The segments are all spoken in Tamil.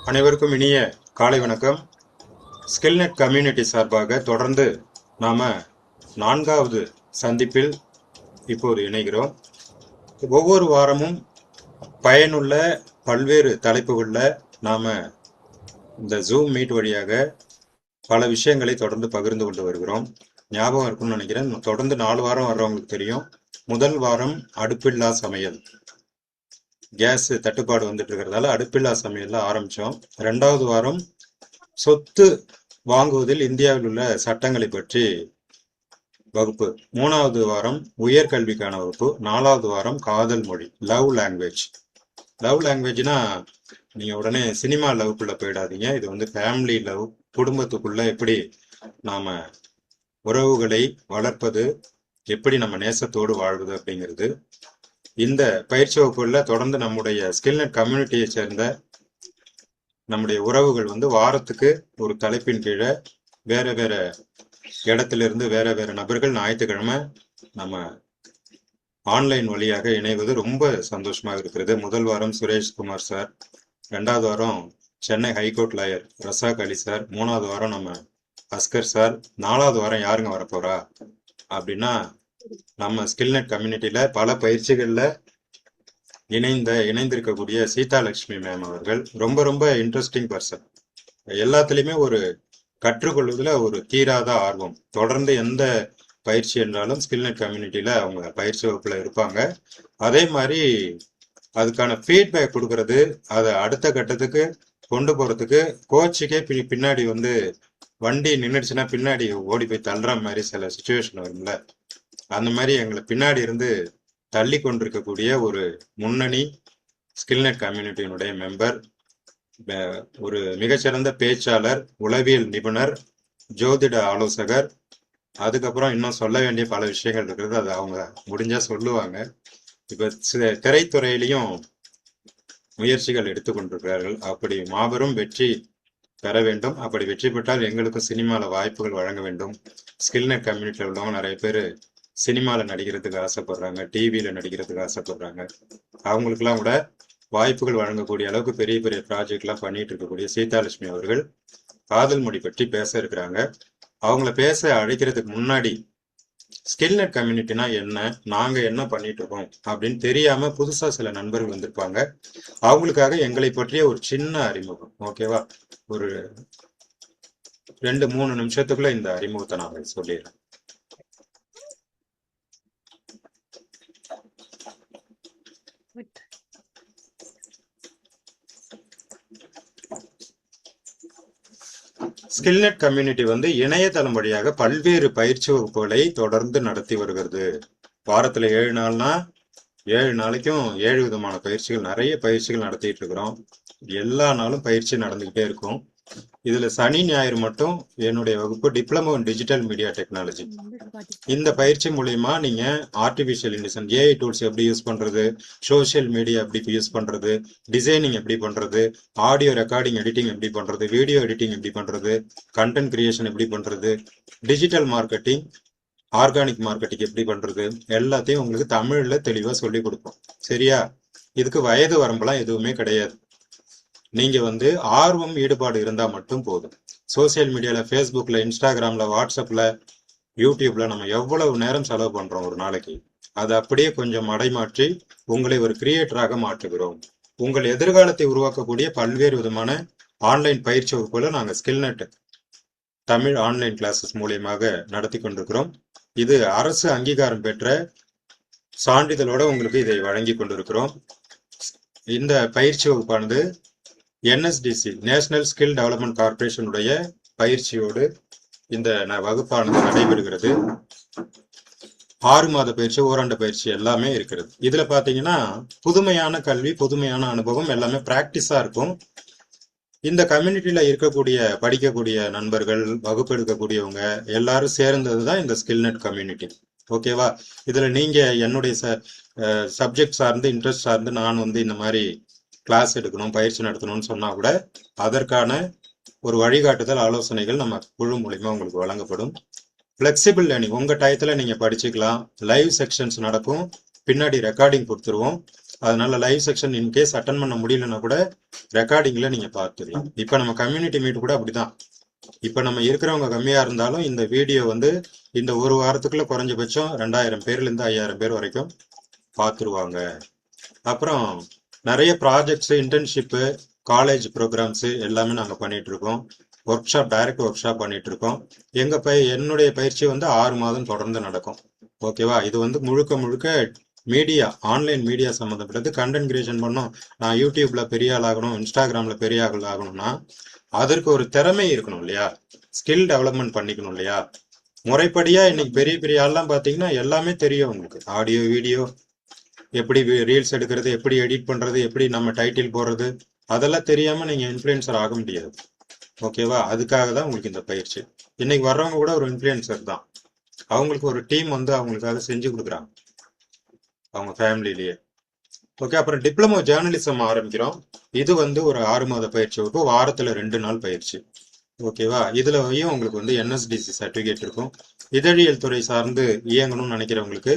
அனைவருக்கும் இனிய காலை வணக்கம். ஸ்கில்நெட் கம்யூனிட்டி சார்பாக தொடர்ந்து நாம 4வது சந்திப்பில் இப்போது இணைகிறோம். ஒவ்வொரு வாரமும் பயனுள்ள பல்வேறு தலைப்புகளில் நாம இந்த ஜூம் மீட் வழியாக பல விஷயங்களை தொடர்ந்து பகிர்ந்து கொண்டு வருகிறோம். ஞாபகம் இருக்கும்னு நினைக்கிறேன். தொடர்ந்து 4 வாரம் வர்றவங்களுக்கு தெரியும். முதல் வாரம் அடுப்பில்லா சமையல், கேஸ் தட்டுப்பாடு வந்துட்டு இருக்கிறதால அடுப்பில்லா சமையல்ல ஆரம்பிச்சோம். 2வது வாரம் சொத்து வாங்குவதில் இந்தியாவில் உள்ள சட்டங்களை பற்றி வகுப்பு. 3வது வாரம் உயர்கல்விக்கான வகுப்பு. 4வது வாரம் காதல் மொழி, லவ் லாங்குவேஜ். லவ் லாங்குவேஜ்னா நீங்க உடனே சினிமா லவ்க்குள்ள போயிடாதீங்க. இது வந்து ஃபேமிலி லவ், குடும்பத்துக்குள்ள எப்படி நாம உறவுகளை வளர்ப்பது, எப்படி நம்ம நேசத்தோடு வாழ்வது அப்படிங்கிறது. இந்த பயிற்சி வகுப்புல தொடர்ந்து நம்முடைய ஸ்கில்நெட் கம்யூனிட்டியை சேர்ந்த நம்முடைய உறவுகள் வந்து வாரத்துக்கு ஒரு தலைப்பின் கீழே வேற வேற இடத்துல இருந்து வேற வேற நபர்கள் ஞாயிற்றுக்கிழமை நம்ம ஆன்லைன் வழியாக இணைவது ரொம்ப சந்தோஷமாக இருக்கிறது. முதல் வாரம் சுரேஷ்குமார் சார், 2வது வாரம் சென்னை ஹைகோர்ட் லாயர் ரசாக் அலி சார், 3வது வாரம் நம்ம அஸ்கர் சார், 4வது வாரம் யாருங்க வரப்போறா அப்படின்னா நம்ம ஸ்கில்நெட் கம்யூனிட்டியில பல பயிற்சிகள்ல இணைந்திருக்கக்கூடிய சீதாலட்சுமி மேம் அவர்கள். ரொம்ப ரொம்ப இன்ட்ரெஸ்டிங் பர்சன். எல்லாத்துலயுமே ஒரு கற்றுக்கொள்வதில் ஒரு தீராத ஆர்வம். தொடர்ந்து எந்த பயிற்சி என்றாலும் ஸ்கில்நெட் கம்யூனிட்டியில அவங்க பயிற்சி வகுப்புல இருப்பாங்க. அதே மாதிரி அதுக்கான ஃபீட்பேக் கொடுக்கறது, அதை அடுத்த கட்டத்துக்கு கொண்டு போறதுக்கு கோச்சுக்கே பின்னாடி வந்து வண்டி நின்றுச்சுன்னா பின்னாடி ஓடி போய் தள்ளுற மாதிரி சில சுச்சுவேஷன் வரும்ல, அந்த மாதிரி எங்களை பின்னாடி இருந்து தள்ளி கொண்டிருக்கக்கூடிய ஒரு முன்னணி ஸ்கில்நெட் கம்யூனிட்டியினுடைய மெம்பர், ஒரு மிகச்சிறந்த பேச்சாளர், உளவியல் நிபுணர், ஜோதிட ஆலோசகர். அதுக்கப்புறம் இன்னும் சொல்ல வேண்டிய பல விஷயங்கள் இருக்கிறது, அது அவங்க முடிஞ்சா சொல்லுவாங்க. இப்ப திரைத்துறையிலையும் முயற்சிகள் எடுத்துக்கொண்டிருக்கிறார்கள். அப்படி மாபெரும் வெற்றி பெற வேண்டும். அப்படி வெற்றி பெற்றால் எங்களுக்கும் சினிமால வாய்ப்புகள் வழங்க வேண்டும். ஸ்கில்நெட் கம்யூனிட்டியில் உள்ளவங்க நிறைய பேர் சினிமாவில் நடிக்கிறதுக்கு ஆசைப்படுறாங்க, டிவியில் நடிக்கிறதுக்கு ஆசைப்படுறாங்க. அவங்களுக்கெல்லாம் கூட வாய்ப்புகள் வழங்கக்கூடிய அளவுக்கு பெரிய பெரிய ப்ராஜெக்ட்லாம் பண்ணிட்டு இருக்கக்கூடிய சீதாலட்சுமி அவர்கள் காதல் மொழி பற்றி பேச இருக்கிறாங்க. அவங்கள பேச அழைக்கிறதுக்கு முன்னாடி ஸ்கில்நெட் கம்யூனிட்டினா என்ன, நாங்க என்ன பண்ணிட்டு இருக்கோம் அப்படின்னு தெரியாம புதுசா சில நண்பர்கள் வந்திருப்பாங்க. அவங்களுக்காக எங்களை பற்றிய ஒரு சின்ன அறிமுகம். ஓகேவா? ஒரு 2-3 நிமிஷத்துக்குள்ள இந்த அறிமுகத்தை நான் சொல்லிடுறேன். ஸ்கில்நெட் கம்யூனிட்டி வந்து இணையதளம் வழியாக பல்வேறு பயிற்சி வகுப்புகளை தொடர்ந்து நடத்தி வருகிறது. வாரத்துல 7 நாள்னா 7 நாளைக்கும் 7 விதமான பயிற்சிகள், நிறைய பயிற்சிகள் நடத்திட்டு இருக்கிறோம். எல்லா நாளும் பயிற்சி நடந்துகிட்டே இருக்கும். இதுல சனி ஞாயிறு மட்டும் என்னுடைய வகுப்பு diploma in digital media technology. இந்த பயிற்சி மூலியமா நீங்க ஆர்டிபிஷியல் இன்டெலிஜென்ஸ், ஏஐ டூல்ஸ் எப்படி யூஸ் பண்றது, சோசியல் மீடியா எப்படி யூஸ் பண்றது, டிசைனிங் எப்படி பண்றது, ஆடியோ ரெக்கார்டிங் எடிட்டிங் எப்படி பண்றது, வீடியோ எடிட்டிங் எப்படி பண்றது, கண்டென்ட் கிரியேஷன் எப்படி பண்றது, டிஜிட்டல் மார்க்கெட்டிங், ஆர்கானிக் மார்க்கெட்டிங் எப்படி பண்றது, எல்லாத்தையும் உங்களுக்கு தமிழ்ல தெளிவா சொல்லி கொடுப்போம். சரியா? இதுக்கு வயது வரம்பெல்லாம் எதுவுமே கிடையாது. நீங்க வந்து ஆர்வம், ஈடுபாடு இருந்தா மட்டும் போதும். சோசியல் மீடியால, ஃபேஸ்புக்ல, இன்ஸ்டாகிராம்ல, வாட்ஸ்அப்ல, யூடியூப்ல நம்ம எவ்வளவு நேரம் செலவு பண்றோம் ஒரு நாளைக்கு, அதை அப்படியே கொஞ்சம் மடைமாற்றி உங்களை ஒரு கிரியேட்டராக மாற்றுகிறோம். உங்கள் எதிர்காலத்தை உருவாக்கக்கூடிய பல்வேறு விதமான ஆன்லைன் பயிற்சி வகுப்புகளை நாங்கள் ஸ்கில்நெட் தமிழ் ஆன்லைன் கிளாஸஸ் மூலியமாக நடத்தி கொண்டிருக்கிறோம். இது அரசு அங்கீகாரம் பெற்ற சான்றிதழோட உங்களுக்கு இதை வழங்கி கொண்டிருக்கிறோம். இந்த பயிற்சி வகுப்பானது என்எஸ்டிசி, நேஷனல் ஸ்கில் டெவலப்மெண்ட் கார்பரேஷனுடைய பயிற்சியோடு இந்த வகுப்பானது நடைபெறுகிறது. 6 மாத பயிற்சி, ஓராண்டு பயிற்சி எல்லாமே இருக்கிறது. இதுல பாத்தீங்கன்னா புதுமையான கல்வி, புதுமையான அனுபவம், எல்லாமே பிராக்டிஸா இருக்கும். இந்த கம்யூனிட்டியில இருக்கக்கூடிய படிக்கக்கூடிய நண்பர்கள், வகுப்பு எடுக்கக்கூடியவங்க எல்லாரும் சேர்ந்ததுதான் இந்த ஸ்கில்நெட் கம்யூனிட்டி. ஓகேவா? இதுல நீங்க என்னுடைய சப்ஜெக்ட் சார்ந்து, இன்ட்ரெஸ்ட் சார்ந்து நான் வந்து இந்த மாதிரி கிளாஸ் எடுக்கணும், பயிற்சி நடத்தணும்னு சொன்னா கூட அதற்கான ஒரு வழிகாட்டுதல், ஆலோசனைகள் நம்ம குழு மூலியமா உங்களுக்கு வழங்கப்படும். பிளெக்சிபிள் லேர்னிங், உங்க டயத்துல நீங்க படிச்சுக்கலாம். லைவ் செக்ஷன்ஸ் நடக்கும். பின்னாடி ரெக்கார்டிங் கொடுத்துருவோம். அதனால லைவ் செக்ஷன் இன்கேஸ் அட்டன் பண்ண முடியலன்னா கூட ரெக்கார்டிங்ல நீங்க பார்த்துக்கலாம். இப்ப நம்ம கம்யூனிட்டி மீட் கூட அப்படிதான். இப்ப நம்ம இருக்கிறவங்க கம்மியா இருந்தாலும் இந்த வீடியோ வந்து இந்த ஒரு வாரத்துக்குள்ள குறைஞ்சபட்சம் 2000 பேர்ல இருந்து 5000 பேர் வரைக்கும் பார்த்துருவாங்க. அப்புறம் நிறைய ப்ராஜெக்ட்ஸ், இன்டர்ன்ஷிப்பு, காலேஜ் ப்ரோக்ராம்ஸ் எல்லாமே நாங்கள் பண்ணிட்டு இருக்கோம். Work shop, direct work shop பண்ணிட்டு இருக்கோம். என்னுடைய பயிற்சி வந்து 6 மாதம் தொடர்ந்து நடக்கும். ஓகேவா? இது வந்து முழுக்க முழுக்க மீடியா, ஆன்லைன் மீடியா சம்மந்தப்பட்டது. கண்டென்ட் கிரியேஷன் பண்ணோம், நான் யூடியூப்ல பெரிய ஆள் ஆகணும், இன்ஸ்டாகிராம்ல பெரிய ஆள் ஆகணும்னா அதற்கு ஒரு திறமை இருக்கணும் இல்லையா? ஸ்கில் டெவலப்மெண்ட் பண்ணிக்கணும் இல்லையா? முறைப்படியா இன்னைக்கு பெரிய பெரிய ஆள்லாம் பார்த்தீங்கன்னா எல்லாமே தெரியும் உங்களுக்கு. ஆடியோ, வீடியோ, எப்படி ரீல்ஸ் எடுக்கிறது, எப்படி எடிட் பண்றது, எப்படி நம்ம டைட்டில் போடுறது, அதெல்லாம் தெரியாம நீங்க இன்ஃப்ளூயன்சர் ஆக முடியாது. ஓகேவா? அதுக்காக தான் உங்களுக்கு இந்த பயிற்சி. இன்னைக்கு வர்றவங்க கூட ஒரு இன்ஃப்ளூயன்சர் தான். அவங்களுக்கு ஒரு டீம் வந்து அவங்களுக்காக செஞ்சு கொடுக்குறாங்க, அவங்க ஃபேமிலிலேயே. ஓகே. அப்புறம் டிப்ளமோ ஜேர்னலிசம் ஆரம்பிக்கிறோம். இது வந்து ஒரு 6 மாத பயிற்சி வகுப்பு, வாரத்துல 2 நாள் பயிற்சி. ஓகேவா? இதுலயும் உங்களுக்கு வந்து NSDC சர்டிபிகேட் இருக்கும். இதழியல் துறை சார்ந்து இயங்கணும்னு நினைக்கிறவங்களுக்கு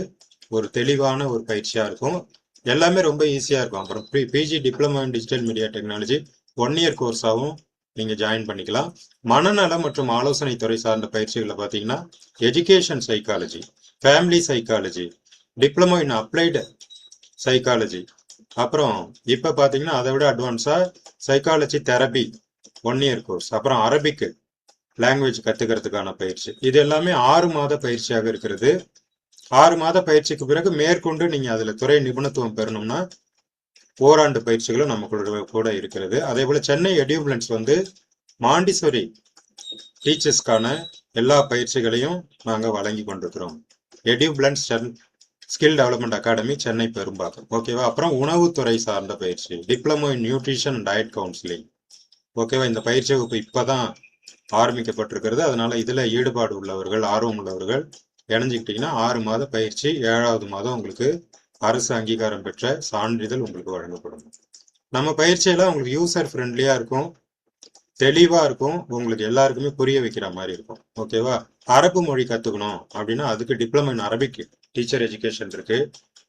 ஒரு தெளிவான ஒரு பயிற்சியா இருக்கும். எல்லாமே ரொம்ப ஈஸியா இருக்கும். அப்புறம் PG diploma in digital media technology 1 year கோர்ஸாகவும் நீங்க ஜாயின் பண்ணிக்கலாம். மனநலம் மற்றும் ஆலோசனை துறை சார்ந்த பயிற்சிகளை பார்த்தீங்கன்னா education psychology, family psychology, diploma in applied psychology, அப்புறம் இப்ப பாத்தீங்கன்னா அதை விட அட்வான்ஸா சைக்காலஜி தெரபி 1 இயர் கோர்ஸ், அப்புறம் அரபிக் லாங்குவேஜ் கத்துக்கிறதுக்கான பயிற்சி. இது எல்லாமே 6 மாத பயிற்சியாக இருக்கிறது. 6 மாத பயிற்சிக்கு பிறகு மேற்கொண்டு நீங்க அதுல துறை நிபுணத்துவம் பெறணும்னா ஓராண்டு பயிற்சிகளும் நம்ம கூட இருக்கிறது. அதே போல சென்னை எடியூப்ளன்ஸ் வந்து மாண்டிசோரி டீச்சர்ஸ்க்கான எல்லா பயிற்சிகளையும் நாங்க வழங்கி கொண்டிருக்கிறோம். எடியூப்ளன்ஸ் skill development academy, Chennai Perumbakkam. ஓகேவா? அப்புறம் உணவுத்துறை சார்ந்த பயிற்சி, diploma in nutrition and diet counselling. ஓகேவா? இந்த பயிற்சி வகுப்பு இப்பதான் ஆரம்பிக்கப்பட்டிருக்கிறது. அதனால இதுல ஈடுபாடு உள்ளவர்கள், ஆர்வம் உள்ளவர்கள் இணைஞ்சுக்கிட்டீங்கன்னா 6 மாத பயிற்சி, 7வது மாதம் உங்களுக்கு அரசு அங்கீகாரம் பெற்ற சான்றிதழ் உங்களுக்கு வழங்கப்படும். நம்ம பயிற்சியெல்லாம் உங்களுக்கு யூசர் ஃப்ரெண்ட்லியா இருக்கும், தெளிவா இருக்கும், உங்களுக்கு எல்லாருக்குமே புரிய வைக்கிற மாதிரி இருக்கும். ஓகேவா? அரபு மொழி கத்துக்கணும் அப்படின்னா அதுக்கு diploma in Arabic teacher education இருக்கு,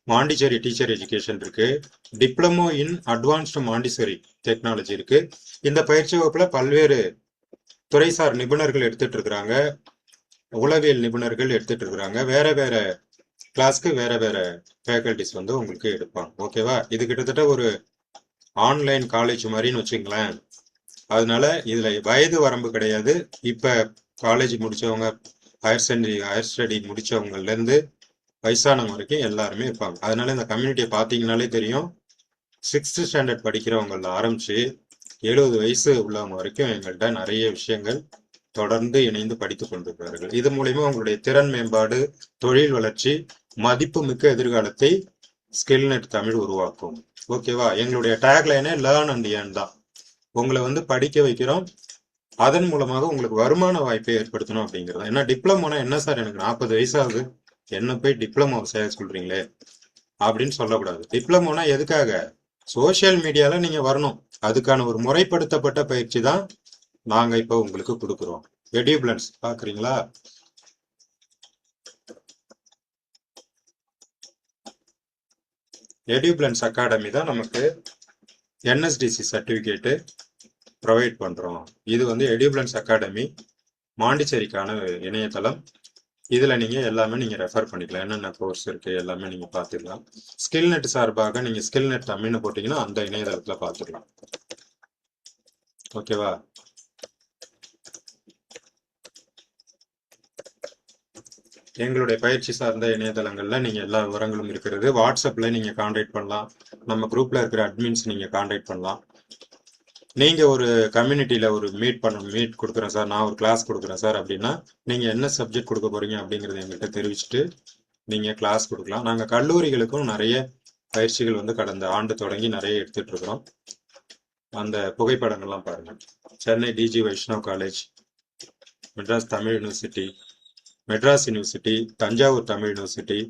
மாண்டிசோரி டீச்சர் எஜுகேஷன் இருக்கு, diploma in advanced Montessori technology இருக்கு. இந்த பயிற்சி வகுப்புல பல்வேறு துறைசார் நிபுணர்கள் எடுத்துட்டு இருக்கிறாங்க, உளவியல் நிபுணர்கள் எடுத்துட்டு இருக்கிறாங்க. வேற வேற கிளாஸ்க்கு வேற வேற ஃபேக்கல்டிஸ் வந்து உங்களுக்கு எடுப்பாங்க. ஓகேவா? இது கிட்டத்தட்ட ஒரு ஆன்லைன் காலேஜ் மாதிரின்னு வச்சுங்களேன். அதனால இதுல வயது வரம்பு கிடையாது. இப்ப காலேஜ் முடிச்சவங்க, ஹையர் ஸ்டடி முடிச்சவங்கல இருந்து வயசானவங்க வரைக்கும் எல்லாருமே இருப்பாங்க. அதனால இந்த கம்யூனிட்டியை பார்த்தீங்கன்னாலே தெரியும். 6th ஸ்டாண்டர்ட் படிக்கிறவங்கள ஆரம்பிச்சு 70 வயசு உள்ளவங்க வரைக்கும் எங்கள்கிட்ட நிறைய விஷயங்கள் தொடர்ந்து இணைந்து படித்துக் கொண்டிருக்கிறார்கள். இது மூலியமா உங்களுடைய திறன் மேம்பாடு, தொழில் வளர்ச்சி, மதிப்பு மிக்க எதிர்காலத்தை ஸ்கில்நெட் தமிழ் உருவாக்கும். ஓகேவா? எங்களுடைய டேக்லைனே லேர்ன் அண்ட் ஏர்ன் தான். உங்களை வந்து படிக்க வைக்கிறோம், அதன் மூலமாக உங்களுக்கு வருமான வாய்ப்பை ஏற்படுத்தணும் அப்படிங்கிறது. ஏன்னா டிப்ளமோனா என்ன சார், எனக்கு 40 வயசாகுது, என்ன போய் டிப்ளமோ செய்ய சொல்றீங்களே அப்படின்னு சொல்லக்கூடாது. டிப்ளமோனா எதுக்காக? சோசியல் மீடியால நீங்க வரணும். அதுக்கான ஒரு முறைப்படுத்தப்பட்ட பயிற்சி தான் நாங்க இப்போ உங்களுக்கு கொடுக்குறோம். எடியூப்ளன்ஸ் பாக்குறீங்களா? எடியூப்ளன்ஸ் அகாடமி தான் நமக்கு NSDC சர்டிபிகேட்டு ப்ரொவைட் பண்றோம். இது வந்து எடியூப்ளன்ஸ் அகாடமி மாண்டிச்சேரிக்கான இணையதளம். இதுல நீங்க எல்லாமே நீங்க ரெஃபர் பண்ணிக்கலாம். என்னென்ன கோர்ஸ் இருக்கு எல்லாமே நீங்க பார்த்துக்கலாம். ஸ்கில்நெட் சார்பாக நீங்க ஸ்கில்நெட் தமிழ்னு போட்டீங்கன்னா அந்த இணையதளத்துல பார்த்துக்கலாம். ஓகேவா? எங்களுடைய பயிற்சி சார்ந்த இணையதளங்கள்ல நீங்க எல்லா விவரங்களும் இருக்கிறது. வாட்ஸ்அப்ல நீங்க கான்டாக்ட் பண்ணலாம். நம்ம குரூப்ல இருக்கிற அட்மின்ஸ் நீங்க கான்டாக்ட் பண்ணலாம். நீங்க ஒரு கம்யூனிட்டியில ஒரு மீட் கொடுக்குறேன் சார், நான் ஒரு கிளாஸ் கொடுக்குறேன் சார் அப்படின்னா நீங்க என்ன சப்ஜெக்ட் கொடுக்க போறீங்க அப்படிங்கறத எங்கள்கிட்ட தெரிவிச்சுட்டு நீங்க கிளாஸ் கொடுக்கலாம். நாங்க கல்லூரிகளுக்கும் நிறைய பயிற்சிகள் வந்து கடந்த ஆண்டு தொடங்கி நிறைய எடுத்துட்டு இருக்கிறோம். அந்த புகைப்படங்கள்லாம் பாருங்க. Chennai DG Vaishnav college, Madras Tamil university, Madras university, Thanjavur Tamil university,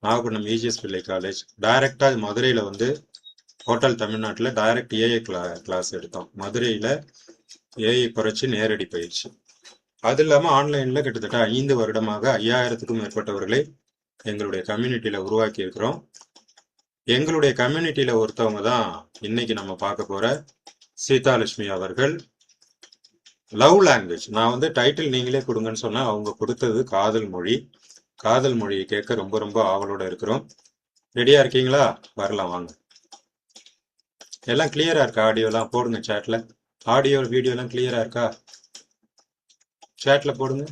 Nagapattinam EGS Pillai college. டைரக்டா மதுரையில வந்து ஹோட்டல் தமிழ்நாட்டில் டைரக்ட் ஏஐ கிளாஸ் எடுத்தோம். மதுரையில ஏஐ குறைச்சி நேரடி பயிற்சி. அது இல்லாம ஆன்லைன்ல கிட்டத்தட்ட 5 வருடமாக 5000க்கும் மேற்பட்டவர்களை எங்களுடைய கம்யூனிட்டியில உருவாக்கி இருக்கிறோம். எங்களுடைய கம்யூனிட்டியில ஒருத்தவங்க தான் இன்னைக்கு நம்ம பார்க்க போற சீதாலட்சுமி அவர்கள். லவ் லாங்குவேஜ், நான் வந்து டைட்டில் நீங்களே கொடுங்கன்னு சொன்னா அவங்க கொடுத்தது காதல் மொழி. காதல் மொழியை கேட்க ரொம்ப ரொம்ப ஆவலோட இருக்கிறோம். ரெடியா இருக்கீங்களா? வரலாம் வாங்க. எல்லாம் கிளியரா இருக்கா? ஆடியோலாம் போடுங்க சேட்ல. ஆடியோ வீடியோ எல்லாம் கிளியரா இருக்கா? சேட்ல போடுங்க.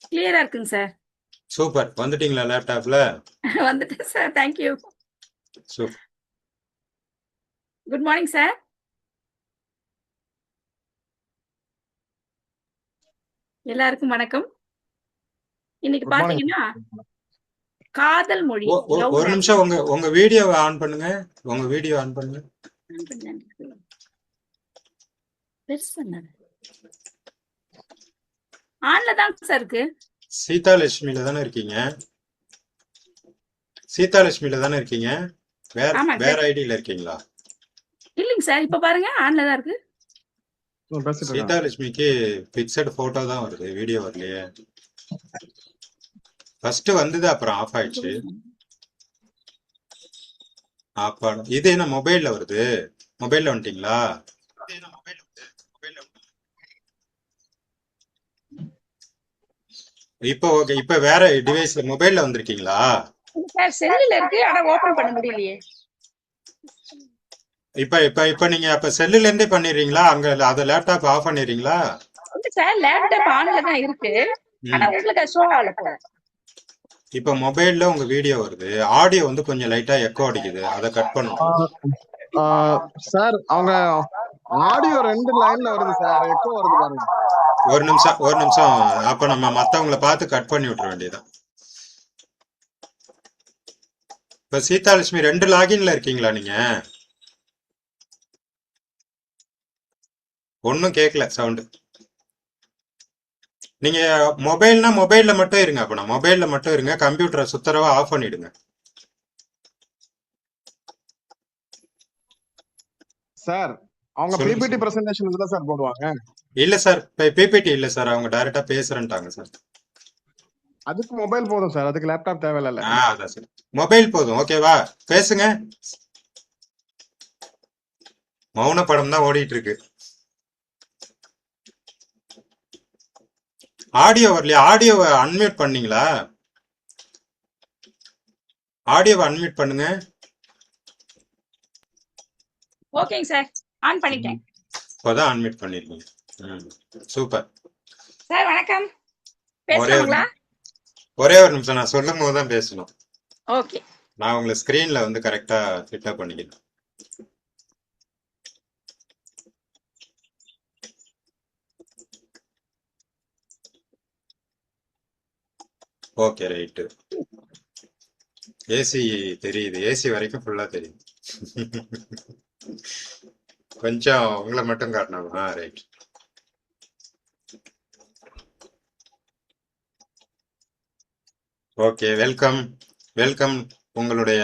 கிளியரா இருக்குங்க சார். சூப்பர். வந்துட்டீங்களா லேப்டாப்ல? வந்துட்டேன் sir. Thank you. Super. Good morning sir. எல்லாருக்கும் வணக்கம். இன்னைக்கு குட் மார்னிங். பாத்தீங்கன்னா காதல் மொழி, லவ் ஒரு நிமிஷம் உங்க வீடியோவை ஆன் பண்ணுங்க. உங்க வீடியோ ஆன் பண்ணுங்க. ஆன்ல தான் சார் இருக்கு. சீதாலட்சுமியில தானே இருக்கீங்க? சீதாலட்சுமியில தானே இருக்கீங்க? வேற ஆமாங்க வேற சார். ஐடியில இருக்கீங்களா? இல்லைங்க சார், இப்ப பாருங்க ஆன்ல தான் இருக்கு. பேசிட்டு இருக்காங்க. சீதாலட்சுமிக்கு பிக்சட் போட்டோ தான் வருது, வீடியோ வரலையே. ஃபர்ஸ்ட் வந்தது, அப்புறம் ஆஃப் ஆயிடுச்சு. அப்ப இது என்ன மொபைல்ல வருது? மொபைல்ல வந்துட்டீங்களா? இப்போ ஓகே. இப்ப வேற டிவைஸ்ல மொபைல்ல வந்திருக்கீங்களா? சார் செல்லுல இருக்கு, ஆனா ஓபன் பண்ண முடியலையே. இப்ப இப்ப இப்ப நீங்க அப்ப செல்லுல இருந்தே பண்ணிடுறீங்களா? அங்க அத லேப்டாப் ஆஃப் பண்ணிடுறீங்களா? இல்ல சார், லேப்டாப் ஆன்ல தான் இருக்கு, ஆனா உங்களுக்கு ஷோ ஆகல போல. இப்ப மொபைல்ல உங்க வீடியோ வருது, ஆடியோ வந்து கொஞ்சம் லைட்டா எக்கோ அடிக்குது, அதை கட் பண்ணும். சார் அவங்க ஆடியோ 2 லைன்ல வருது சார், எக்கோ வருது பாருங்க. ஒரு நிமிஷம். அப்ப நம்ம மத்தவங்கள பார்த்து கட் பண்ணி விட்டுற வேண்டியதான். இப்ப சீதாலட்சுமி 2 லாகின்ல இருக்கீங்களா நீங்க? ஒன்னும் கேட்கல சவுண்ட். நீங்க மொபைல்ல மட்டும் இருங்க. அப்ப மொபைல்ல மட்டும் இருங்க, கம்ப்யூட்டரை சுத்தரவா ஆஃப் பண்ணிடுங்க. சார் அவங்க பிபிடி பிரசன்டேஷன் இதுதான் சார் போடுவாங்க. இல்ல சார், பிபிடி இல்ல சார், அவங்க டைரக்டா பேசுறேன்ட்டாங்க சார். அதுக்கு மொபைல் போதும் சார், அதுக்கு லேப்டாப் தேவையில்ல. அதான் சார், மொபைல் போதும். ஓகேவா? பேசுங்க. மௌன படம் தான் ஓடிட்டு இருக்கு. ஆடியோ வரலையா? ஆடியோவை அன்மியூட் பண்ணீங்களா? ஆடியோவை அன்மியூட் பண்ணுங்க. ஓகேங்க சார், ஆன் பண்ணிட்டேன். இப்போதான் அன்மியூட் பண்ணிருக்கீங்க. சூப்பர் சார் வணக்கம். பேசலாங்களா? ஒரே ஒரு நிமிஷம், நான் சொல்லும் போது தான் பேசணும். ஓகே. நான் உங்களை ஸ்கிரீன்ல வந்து கரெக்டா ஃபிட் பண்ணிக்கிறேன். Okay right. ஏசி தெரியுது, ஏசி வரைக்கும் ஃபுல்லா தெரியுது. கொஞ்சம் உங்களை மட்டும் காட்டணும். ரைட். Okay, welcome welcome. உங்களுடைய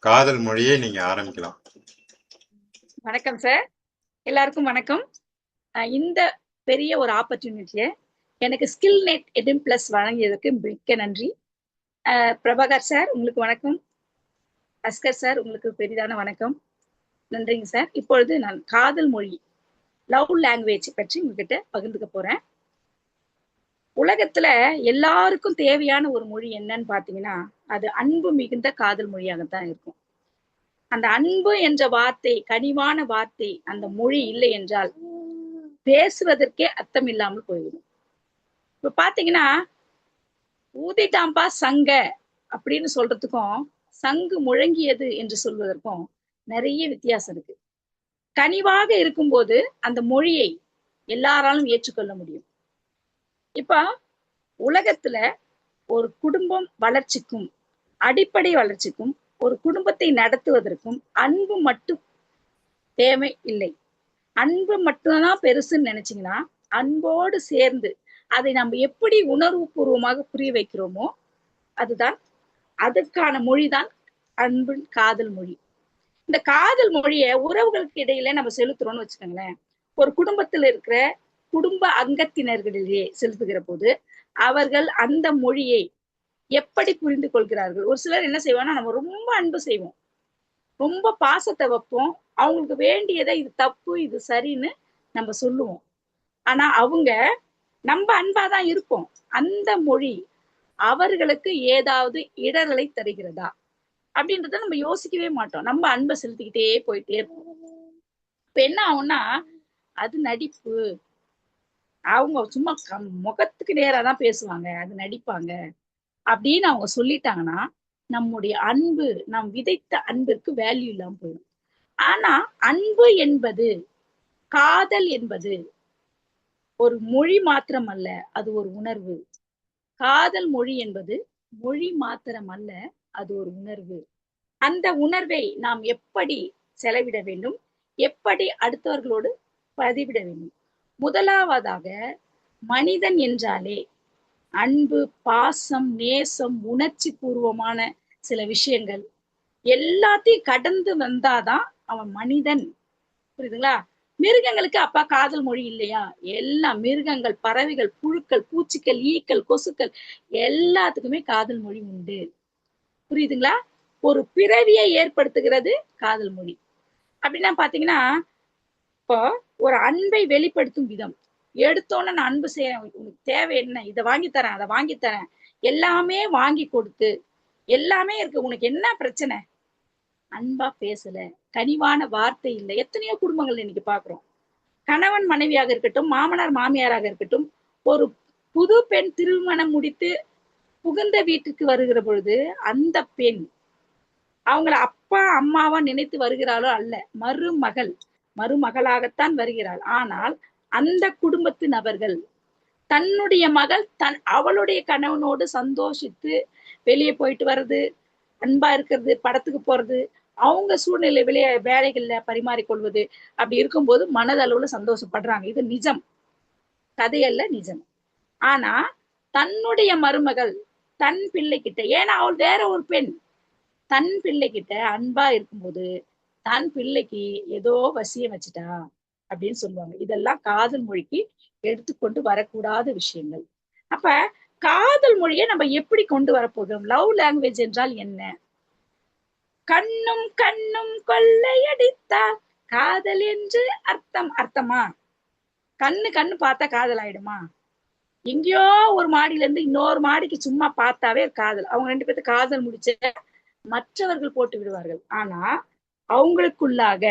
காதல் மொழியை நீங்க ஆரம்பிக்கலாம். வணக்கம் சார், எல்லாருக்கும் வணக்கம். இந்த பெரிய ஒரு ஆப்பர்ச்சுனிட்டியை எனக்கு ஸ்கில் நெட் எடிம் பிளஸ் வழங்கியதற்கு மிக்க நன்றி. பிரபாகர் சார் உங்களுக்கு வணக்கம். அஸ்கர் சார் உங்களுக்கு பெரிதான வணக்கம். நன்றிங்க சார். இப்பொழுது நான் காதல் மொழி, லவ் லாங்குவேஜ் பற்றி உங்ககிட்ட பகிர்ந்துக்க போறேன். உலகத்துல எல்லாருக்கும் தேவையான ஒரு மொழி என்னன்னு பாத்தீங்கன்னா, அது அன்பு மிகுந்த காதல் மொழியாகத்தான் இருக்கும். அந்த அன்பு என்ற வார்த்தை, கனிவான வார்த்தை, அந்த மொழி இல்லை என்றால் பேசுவதற்கே அர்த்தம் இல்லாமல் போய்விடும். இப்ப பாத்தீங்கன்னா, ஊதிட்டாம்பா சங்க அப்படின்னு சொல்றதுக்கும் சங்கு முழங்கியது என்று சொல்வதற்கும் நிறைய வித்தியாசம் இருக்கு. கனிவாக இருக்கும்போது அந்த மொழியை எல்லாராலும் ஏற்றுக்கொள்ள முடியும். இப்ப உலகத்துல ஒரு குடும்பம் வளர்ச்சிக்கும், அடிப்படை வளர்ச்சிக்கும், ஒரு குடும்பத்தை நடத்துவதற்கும் அன்பு மட்டும் தேவை இல்லை. அன்பு மட்டும்தான் பெருசுன்னு நினைச்சீங்கன்னா, அன்போடு சேர்ந்து அதை நம்ம எப்படி உணர்வு பூர்வமாக புரிய வைக்கிறோமோ அதுதான், அதுக்கான மொழிதான் அன்பின் காதல் மொழி. இந்த காதல் மொழியை உறவுகளுக்கு இடையில நம்ம செலுத்துறோம்னு வச்சுக்கோங்களேன். ஒரு குடும்பத்தில் இருக்கிற குடும்ப அங்கத்தினர்களிடையே செலுத்துகிற போது அவர்கள் அந்த மொழியை எப்படி புரிந்து கொள்கிறார்கள்? ஒரு சிலர் என்ன செய்வாங்கன்னா, நம்ம ரொம்ப அன்பு செய்வோம், ரொம்ப பாசத்தை வைப்போம், அவங்களுக்கு வேண்டியதை இது தப்பு இது சரின்னு நம்ம சொல்லுவோம். ஆனா அவங்க நம்ம அன்பாதான் இருப்போம், அந்த மொழி அவர்களுக்கு ஏதாவது இடர்களை தருகிறதா அப்படின்றத நம்ம யோசிக்கவே மாட்டோம். நம்ம அன்பை செலுத்திக்கிட்டே போயிட்டே இருப்போம். இப்ப என்ன ஆகும்னா, அது நடிப்பு, அவங்க சும்மா முகத்துக்கு நேரா தான் பேசுவாங்க, அது நடிப்பாங்க அப்படின்னு அவங்க சொல்லிட்டாங்கன்னா, நம்முடைய அன்பு, நாம் விதைத்த அன்பிற்கு வேல்யூ இல்லாம போயிடும். ஆனா அன்பு என்பது, காதல் என்பது ஒரு மொழி மாத்திரம் அல்ல, அது ஒரு உணர்வு. காதல் மொழி என்பது மொழி மாத்திரம் அல்ல, அது ஒரு உணர்வு. அந்த உணர்வை நாம் எப்படி செலவிட வேண்டும், எப்படி அடுத்தவர்களோடு பதிவிட வேண்டும்? முதலாவதாக, மனிதன் என்றாலே அன்பு, பாசம், நேசம், உணர்ச்சி பூர்வமான சில விஷயங்கள் எல்லாத்தையும் கடந்து வந்தாதான் அவன் மனிதன். புரியுதுங்களா? மிருகங்களுக்கு அப்பா காதல் மொழி இல்லையா? எல்லா மிருகங்கள், பறவைகள், புழுக்கள், பூச்சிகள், ஈக்கள், கொசுக்கள் எல்லாத்துக்குமே காதல் மொழி உண்டு. புரியுதுங்களா? ஒரு பிறவியை ஏற்படுத்துகிறது காதல் மொழி. அப்படின்னா பாத்தீங்கன்னா, இப்போ ஒரு அன்பை வெளிப்படுத்தும் விதம், எடுத்தோன்னு நான் அன்பு செய்யறேன், உனக்கு தேவை என்ன, இதை வாங்கி தரேன், அதை வாங்கி தரேன், எல்லாமே வாங்கி கொடுத்து, எல்லாமே இருக்கு, உனக்கு என்ன பிரச்சனை, அன்பா பேசல, கனிவான வார்த்தை இல்லை. எத்தனையோ குடும்பங்கள் இன்னைக்கு பாக்குறோம். கணவன் மனைவியாக இருக்கட்டும், மாமனார் மாமியாராக இருக்கட்டும், ஒரு புது பெண் திருமணம் முடித்து புகுந்த வீட்டுக்கு வருகிற பொழுது அந்த பெண் அவங்கள அப்பா அம்மாவா நினைத்து வருகிறாளோ அல்ல, மருமகளாகத்தான் வருகிறாள். ஆனால் அந்த குடும்பத்து நபர்கள் தன்னுடைய மகள் அவளுடைய கணவனோடு சந்தோஷித்து வெளியே போயிட்டு வர்றது, அன்பா இருக்கிறது, படத்துக்கு போறது, அவங்க சூழ்நிலை வேலைகள்ல பரிமாறிக்கொள்வது, அப்படி இருக்கும்போது மனதளவுல சந்தோஷப்படுறாங்க. இது நிஜம், கதையல்ல, நிஜம். ஆனா தன்னுடைய மருமகள் தன் பிள்ளைகிட்ட, ஏன்னா அவள் வேற ஒரு பெண், தன் பிள்ளைகிட்ட அன்பா இருக்கும்போது தன் பிள்ளைக்கு ஏதோ வசியம் வச்சுட்டா அப்படின்னு சொல்லுவாங்க. இதெல்லாம் காதல் மொழிக்கு எடுத்துக்கொண்டு வரக்கூடாத விஷயங்கள். அப்ப காதல் மொழியை நம்ம எப்படி கொண்டு வரப்போகிறோம்? லவ் லாங்குவேஜ் என்றால் என்ன? கண்ணும் கண்ணும் கொள்ளையடித்தால் காதல் என்று அர்த்தமா? கண்ணு பார்த்தா காதல் ஆயிடுமா? எங்கேயோ ஒரு மாடியில இருந்து இன்னொரு மாடிக்கு சும்மா பார்த்தாவே காதல். அவங்க ரெண்டு பேர்த்து காதல் முடிச்ச மற்றவர்கள் போட்டு விடுவார்கள். ஆனா அவங்களுக்குள்ளாக